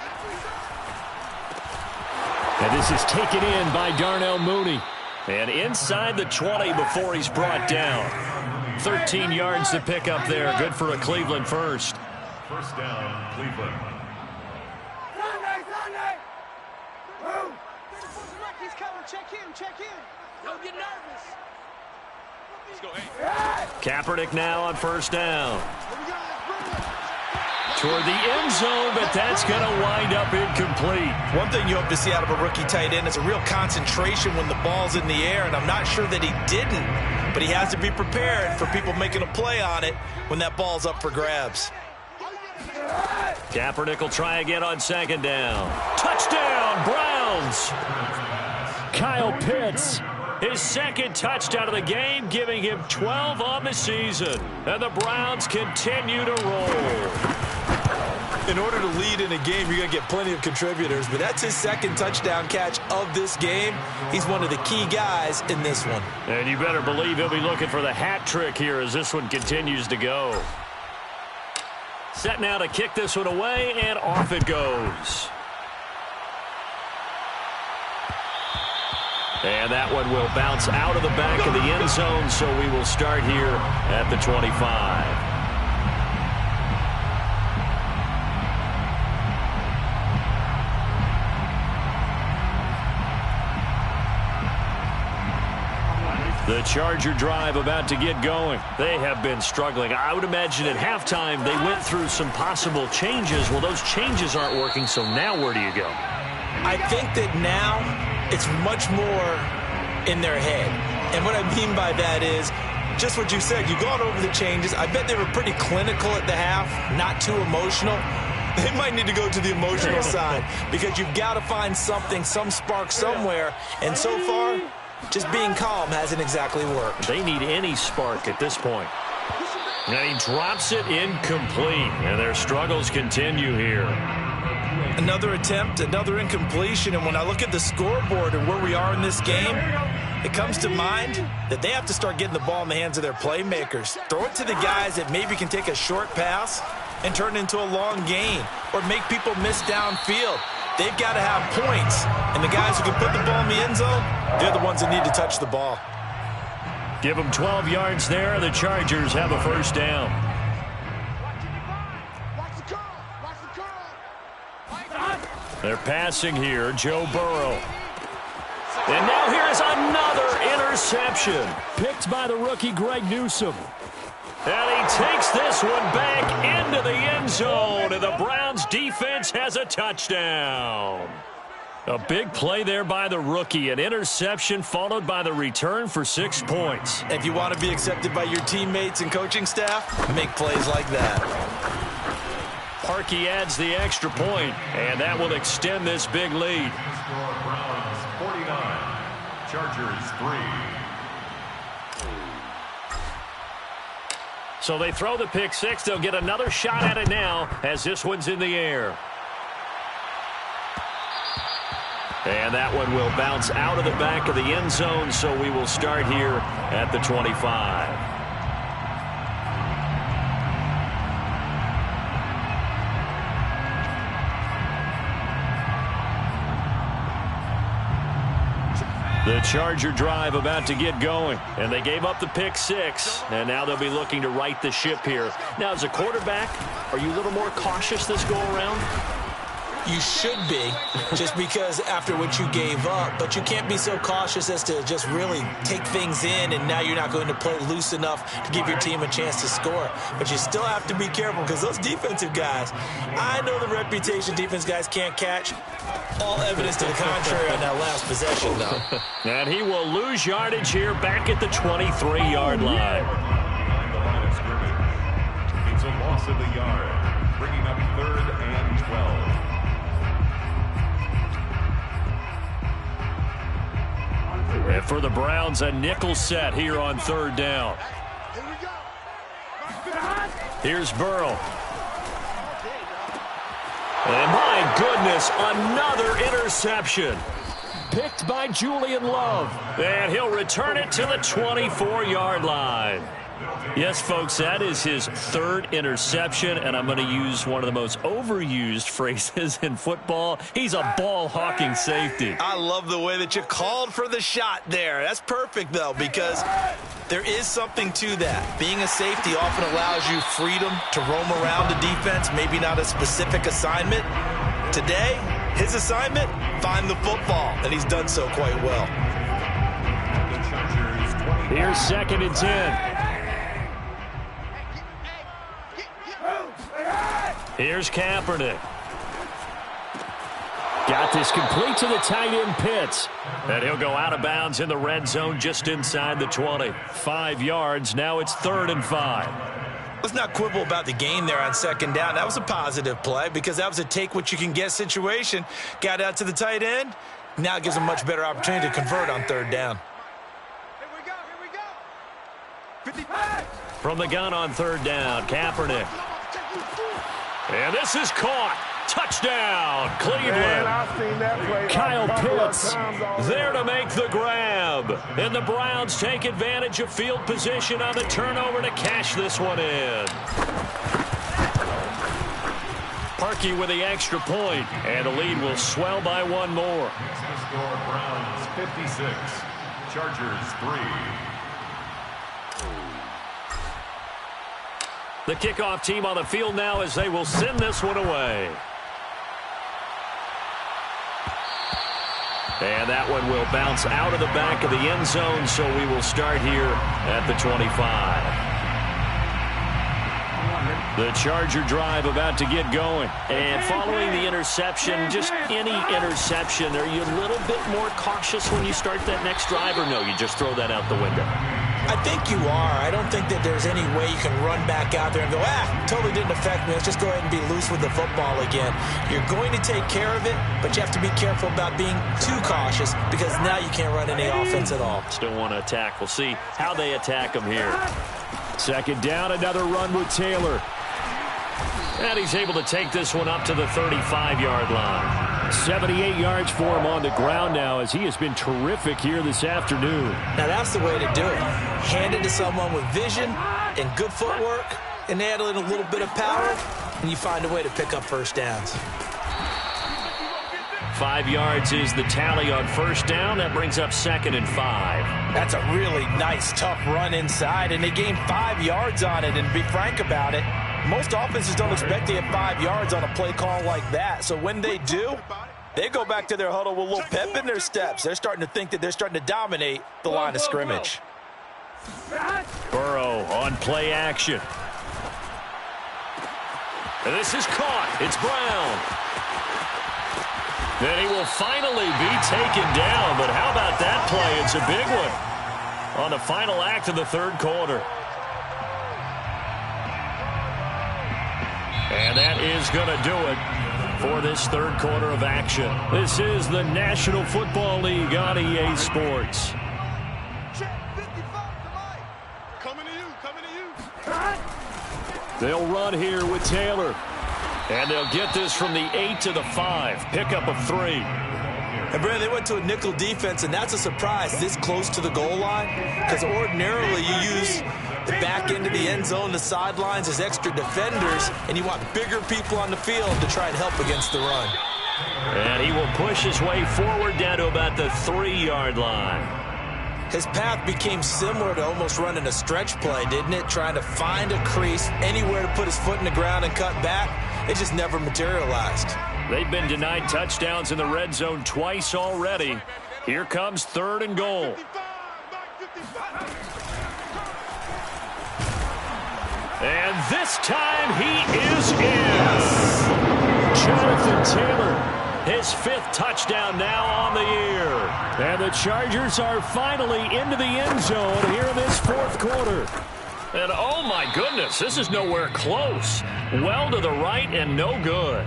And this is taken in by Darnell Mooney. And inside the 20 before he's brought down. 13 yards to pick up there. Good for a Cleveland first. First down, Cleveland. Sunday! Move! He's coming. Check in. Don't get nervous. Let's go, hey. Kaepernick now on first down. Toward the end zone, but that's going to wind up incomplete. One thing you hope to see out of a rookie tight end is a real concentration when the ball's in the air, and I'm not sure that he didn't, but he has to be prepared for people making a play on it when that ball's up for grabs. Kaepernick will try again on second down. Touchdown, Browns! Kyle Pitts, his second touchdown of the game, giving him 12 on the season. And the Browns continue to roll. In order to lead in a game, you're going to get plenty of contributors, but that's his second touchdown catch of this game. He's one of the key guys in this one. And you better believe he'll be looking for the hat trick here as this one continues to go. Set now to kick this one away, and off it goes. And that one will bounce out of the back of the end zone, so we will start here at the 25. The Charger drive about to get going. They have been struggling. I would imagine at halftime they went through some possible changes. Well, those changes aren't working, so now where do you go? I think that now it's much more in their head. And what I mean by that is just what you said. You've gone over the changes. I bet they were pretty clinical at the half, not too emotional. They might need to go to the emotional side because you've got to find something, some spark somewhere. And so far, just being calm hasn't exactly worked. They need any spark at this point. And he drops it incomplete, and their struggles continue here. Another attempt, another incompletion, and when I look at the scoreboard and where we are in this game, it comes to mind that they have to start getting the ball in the hands of their playmakers. Throw it to the guys that maybe can take a short pass and turn it into a long gain or make people miss downfield. They've got to have points, and the guys who can put the ball in the end zone, they're the ones that need to touch the ball. Give them 12 yards there. The Chargers have a first down. They're passing here, Joe Burrow. And now here is another interception. Picked by the rookie Greg Newsome. And he takes this one back into the end zone, and the Browns defense has a touchdown. A big play there by the rookie, an interception followed by the return for 6 points. If you want to be accepted by your teammates and coaching staff, make plays like that. Parkey adds the extra point, and that will extend this big lead. Browns 49, Chargers 3. So they throw the pick six. They'll get another shot at it now as this one's in the air. And that one will bounce out of the back of the end zone, so we will start here at the 25. The Charger drive about to get going, and they gave up the pick six, and now they'll be looking to right the ship here. Now, as a quarterback, are you a little more cautious this go-around? You should be, just because after what you gave up, but you can't be so cautious as to just really take things in, and now you're not going to play loose enough to give your team a chance to score. But you still have to be careful because those defensive guys, I know the reputation defense guys can't catch. All evidence to the contrary on that last possession, though. And he will lose yardage here back at the 23-yard line. Behind the line of scrimmage. It's a loss of the yard, bringing up 3rd and 12. And for the Browns, a nickel set here on 3rd down. Here's Burrow. And my goodness, another interception. Picked by Julian Love. And he'll return it to the 24-yard line. Yes, folks, that is his third interception, and I'm going to use one of the most overused phrases in football. He's a ball-hawking safety. I love the way that you called for the shot there. That's perfect, though, because there is something to that. Being a safety often allows you freedom to roam around the defense, maybe not a specific assignment. Today, his assignment, find the football, and he's done so quite well. Here's 2nd and 10. Here's Kaepernick. Got this complete to the tight end Pitts. And he'll go out of bounds in the red zone just inside the 20. 5 yards. Now it's 3rd and 5. Let's not quibble about the gain there on 2nd down. That was a positive play because that was a take-what-you-can-get situation. Got out to the tight end. Now it gives him a much better opportunity to convert on 3rd down. Here we go. 55. From the gun on 3rd down, Kaepernick. And this is caught. Touchdown, Cleveland. Kyle Pitts there to make the grab. And the Browns take advantage of field position on the turnover to cash this one in. Parkey with the extra point, and the lead will swell by 1 more. The score, Browns 56, Chargers 3. The kickoff team on the field now as they will send this one away. And that one will bounce out of the back of the end zone, so we will start here at the 25. The Charger drive about to get going. And following the interception, just any interception, are you a little bit more cautious when you start that next drive, or no, you just throw that out the window? I think you are. I don't think that there's any way you can run back out there and go, totally didn't affect me. Let's just go ahead and be loose with the football again. You're going to take care of it, but you have to be careful about being too cautious because now you can't run any offense at all. Still want to attack. We'll see how they attack him here. 2nd down, another run with Taylor. And he's able to take this one up to the 35-yard line. 78 yards for him on the ground now as he has been terrific here this afternoon. Now that's the way to do it. Hand it to someone with vision and good footwork and add in a little bit of power, and you find a way to pick up first downs. 5 yards is the tally on 1st down. That brings up 2nd and 5. That's a really nice, tough run inside, and they gained 5 yards on it. And to be frank about it, most offenses don't expect to get 5 yards on a play call like that. So when they do, they go back to their huddle with a little pep in their steps. They're starting to think that they're starting to dominate the line of scrimmage. Burrow on play action. And this is caught. It's Brown. Then he will finally be taken down. But how about that play? It's a big one on the final act of the 3rd quarter. And that is going to do it for this 3rd quarter of action. This is the National Football League on EA Sports. Coming to you. They'll run here with Taylor. And they'll get this from the 8 to the 5. Pickup of 3. And, Brad, they went to a nickel defense, and that's a surprise this close to the goal line because ordinarily you use the back end of the end zone, the sidelines as extra defenders, and you want bigger people on the field to try and help against the run. And he will push his way forward down to about the 3-yard line. His path became similar to almost running a stretch play, didn't it? Trying to find a crease, anywhere to put his foot in the ground and cut back. It just never materialized. They've been denied touchdowns in the red zone twice already. Here comes 3rd and goal. And this time he is in. Jonathan Taylor, his 5th touchdown now on the year. And the Chargers are finally into the end zone here in this 4th quarter. And oh my goodness, this is nowhere close. Well to the right and no good.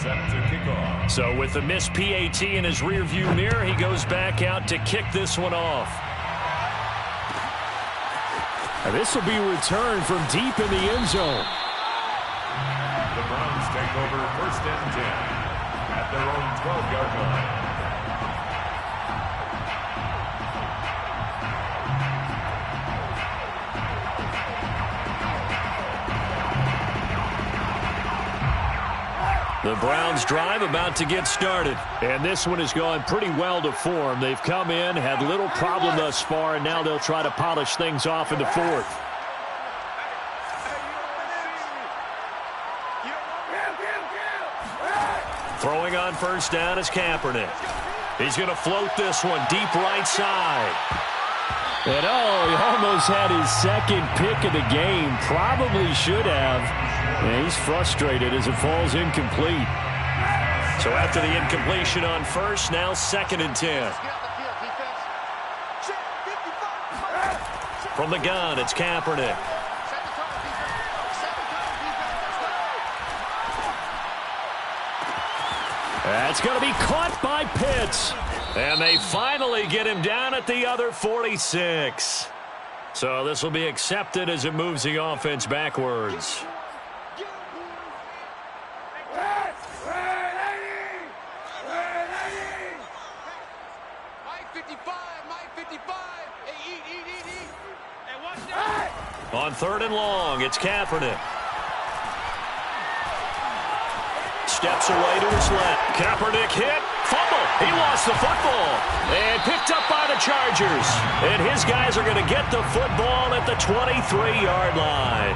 Set to kick off. So with the missed PAT in his rearview mirror, he goes back out to kick this one off. And this will be returned from deep in the end zone. The Browns take over 1st and 10 at their own 12-yard line. The Browns drive about to get started. And this one has gone pretty well to form. They've come in, had little problem thus far, and now they'll try to polish things off in the fourth. Throwing on first down is Kaepernick. He's going to float this one deep right side. And he almost had his second pick of the game. Probably should have. And he's frustrated as it falls incomplete. So after the incompletion on first, now 2nd and 10. From the gun, it's Kaepernick. That's going to be caught by Pitts. And they finally get him down at the other 46. So this will be accepted as it moves the offense backwards. On 3rd and long, it's Kaepernick. Steps away to his left. Kaepernick hit. Fumble. He lost the football. And picked up by the Chargers. And his guys are going to get the football at the 23-yard line.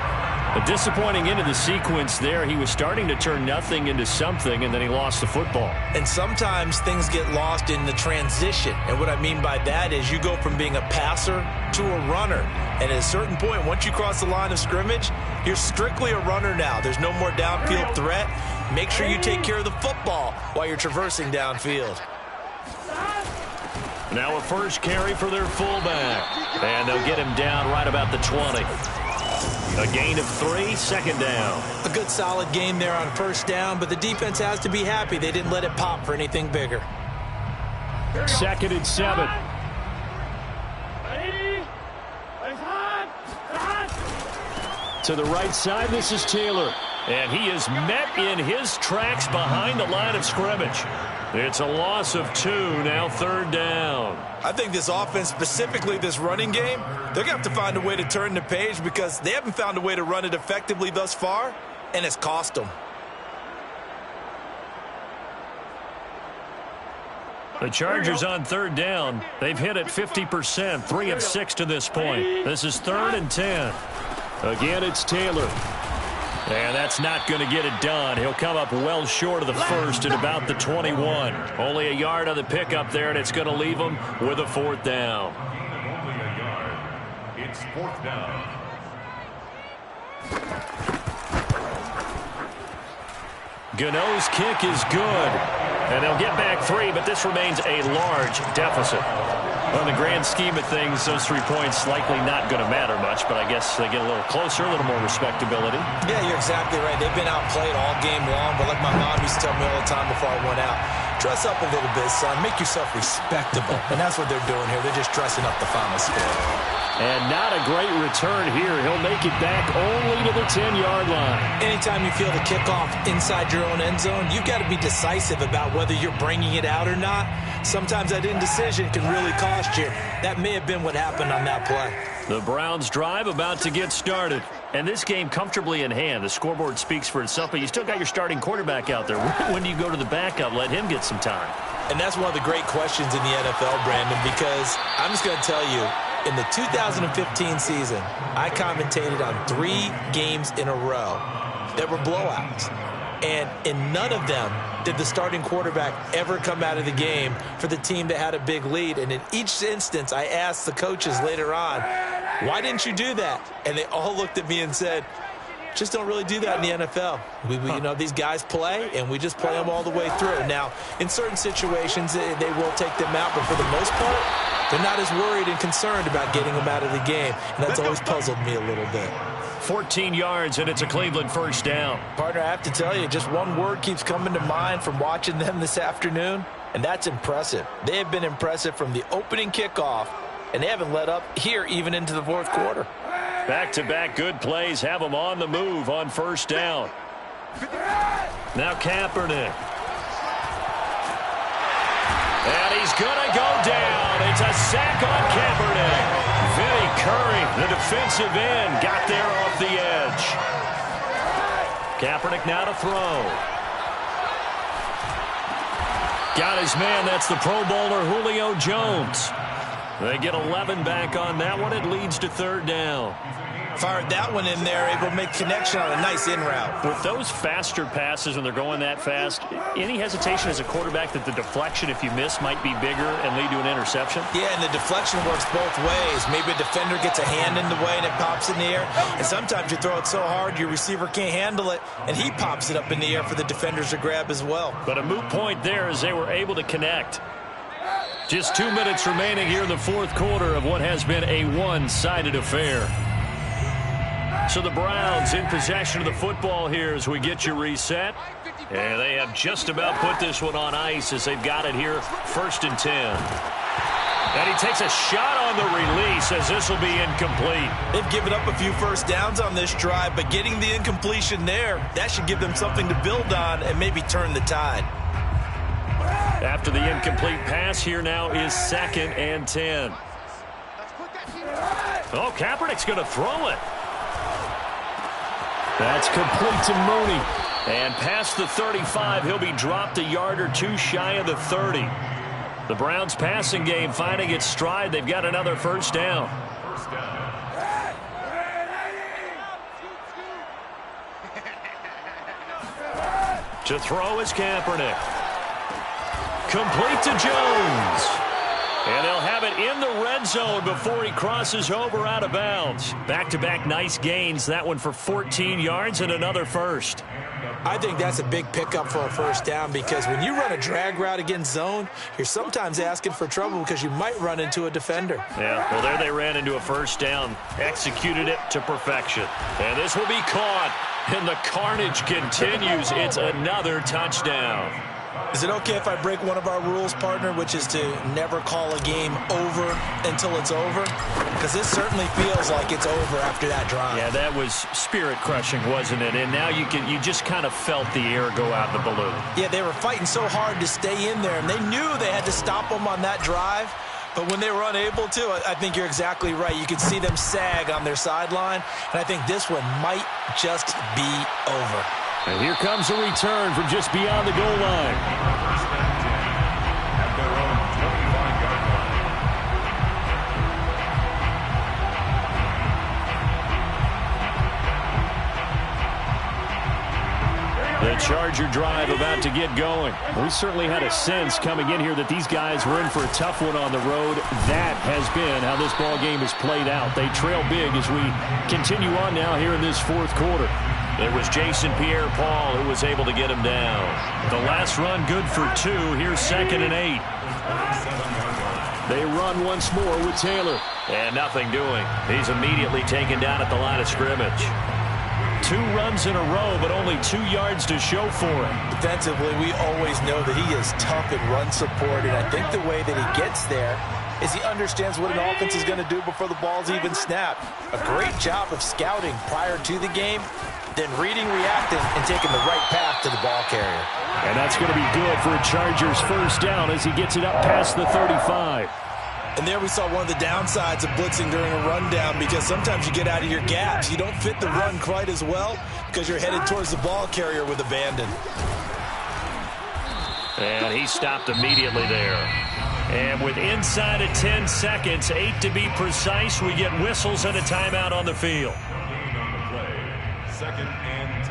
A disappointing end of the sequence there. He was starting to turn nothing into something, and then he lost the football. And sometimes things get lost in the transition. And what I mean by that is you go from being a passer to a runner. And at a certain point, once you cross the line of scrimmage, you're strictly a runner now. There's no more downfield threat. Make sure you take care of the football while you're traversing downfield. Now a first carry for their fullback. And they'll get him down right about the 20. A gain of 3, 2nd down. A good solid game there on first down, but the defense has to be happy they didn't let it pop for anything bigger. 2nd and 7. To the right side, this is Taylor. And he is met in his tracks behind the line of scrimmage. It's a loss of 2, now 3rd down. I think this offense, specifically this running game, they're going to have to find a way to turn the page because they haven't found a way to run it effectively thus far, and it's cost them. The Chargers on 3rd down. They've hit it 50%, 3 of 6 to this point. This is 3rd and 10. Again, it's Taylor. And that's not going to get it done. He'll come up well short of the first at about the 21. Only a yard on the pickup there, and it's going to leave him with a 4th down. Only a yard. It's 4th down. Gano's kick is good. And they'll get back 3, but this remains a large deficit. On the grand scheme of things, those 3 points likely not going to matter much, but I guess they get a little closer, a little more respectability. Yeah, you're exactly right. They've been outplayed all game long, but like my mom used to tell me all the time before I went out, dress up a little bit, son. Make yourself respectable. And that's what they're doing here. They're just dressing up the final score. And not a great return here. He'll make it back only to the 10-yard line. Anytime you feel the kickoff inside your own end zone, you've got to be decisive about whether you're bringing it out or not. Sometimes that indecision can really cost you. That may have been what happened on that play. The Browns drive about to get started. And this game comfortably in hand. The scoreboard speaks for itself, but you still got your starting quarterback out there. When do you go to the backup? Let him get some time. And that's one of the great questions in the NFL, Brandon, because I'm just going to tell you, in the 2015 season, I commentated on 3 games in a row that were blowouts. And in none of them did the starting quarterback ever come out of the game for the team that had a big lead. And in each instance, I asked the coaches later on, why didn't you do that? And they all looked at me and said, just don't really do that in the NFL. You know, these guys play, and we just play them all the way through. Now, in certain situations, they will take them out, but for the most part, they're not as worried and concerned about getting them out of the game. And that's always puzzled me a little bit. 14 yards, and it's a Cleveland first down. Partner, I have to tell you, just one word keeps coming to mind from watching them this afternoon, and that's impressive. They have been impressive from the opening kickoff, and they haven't let up here even into the 4th quarter. Back-to-back good plays have them on the move on first down. Now Kaepernick. And he's going to go down. It's a sack on Kaepernick. Vinny Curry, the defensive end, got there off the edge. Kaepernick now to throw. Got his man. That's the Pro Bowler Julio Jones. They get 11 back on that one. It leads to third down. Fired that one in there, able to make connection on a nice in route. With those faster passes when they're going that fast, any hesitation as a quarterback that the deflection, if you miss, might be bigger and lead to an interception? Yeah, and the deflection works both ways. Maybe a defender gets a hand in the way and it pops in the air. And sometimes you throw it so hard your receiver can't handle it, and he pops it up in the air for the defenders to grab as well. But a moot point there as they were able to connect. Just 2 minutes remaining here in the fourth quarter of what has been a one-sided affair. So the Browns in possession of the football here as we get you reset. And they have just about put this one on ice as they've got it here, 1st and 10. And he takes a shot on the release as this will be incomplete. They've given up a few first downs on this drive, but getting the incompletion there, that should give them something to build on and maybe turn the tide. After the incomplete pass, here now is 2nd and 10. Oh, Kaepernick's going to throw it. That's complete to Mooney. And past the 35, he'll be dropped a yard or two shy of the 30. The Browns passing game finding its stride. They've got another first down. To throw is Kaepernick. Complete to Jones. And they'll have it in the red zone before he crosses over out of bounds. Back-to-back nice gains. That one for 14 yards and another first. I think that's a big pickup for a first down because when you run a drag route against zone, you're sometimes asking for trouble because you might run into a defender. Yeah, well, there they ran into a first down. Executed it to perfection. And this will be caught. And the carnage continues. It's another touchdown. Is it okay if I break one of our rules, partner, which is to never call a game over until it's over? Because this certainly feels like it's over after that drive. Yeah, that was spirit-crushing, wasn't it? And now you just kind of felt the air go out the balloon. Yeah, they were fighting so hard to stay in there, and they knew they had to stop them on that drive. But when they were unable to, I think you're exactly right. You could see them sag on their sideline, and I think this one might just be over. And here comes a return from just beyond the goal line. At their own 25-yard line. The Charger drive about to get going. We certainly had a sense coming in here that these guys were in for a tough one on the road. That has been how this ball game has played out. They trail big as we continue on now here in this fourth quarter. It was Jason Pierre-Paul who was able to get him down. The last run good for 2. Here's 2nd and 8. They run once more with Taylor. And nothing doing. He's immediately taken down at the line of scrimmage. 2 runs in a row, but only 2 yards to show for it. Defensively, we always know that he is tough in run support, and I think the way that he gets there is he understands what an offense is going to do before the ball's even snapped. A great job of scouting prior to the game, then reading, reacting, and taking the right path to the ball carrier. And that's going to be good for a Chargers first down as he gets it up past the 35. And there we saw one of the downsides of blitzing during a rundown because sometimes you get out of your gaps. You don't fit the run quite as well because you're headed towards the ball carrier with abandon. And he stopped immediately there. And with inside of 10 seconds, 8 to be precise, we get whistles and a timeout on the field. On the play, 2nd and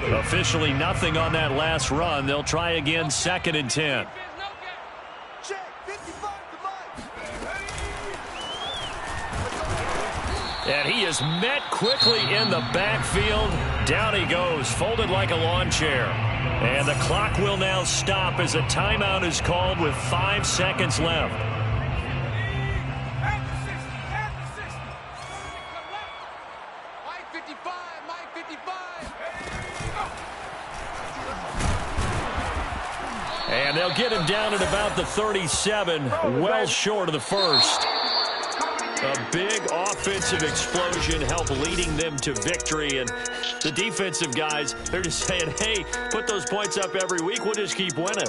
10. Officially nothing on that last run. They'll try again, 2nd and 10. And he is met quickly in the backfield. Down he goes, folded like a lawn chair. And the clock will now stop as a timeout is called with 5 seconds left. And they'll get him down at about the 37, well short of the first. A big offensive explosion helped leading them to victory. And the defensive guys, they're just saying, hey, put those points up every week. We'll just keep winning.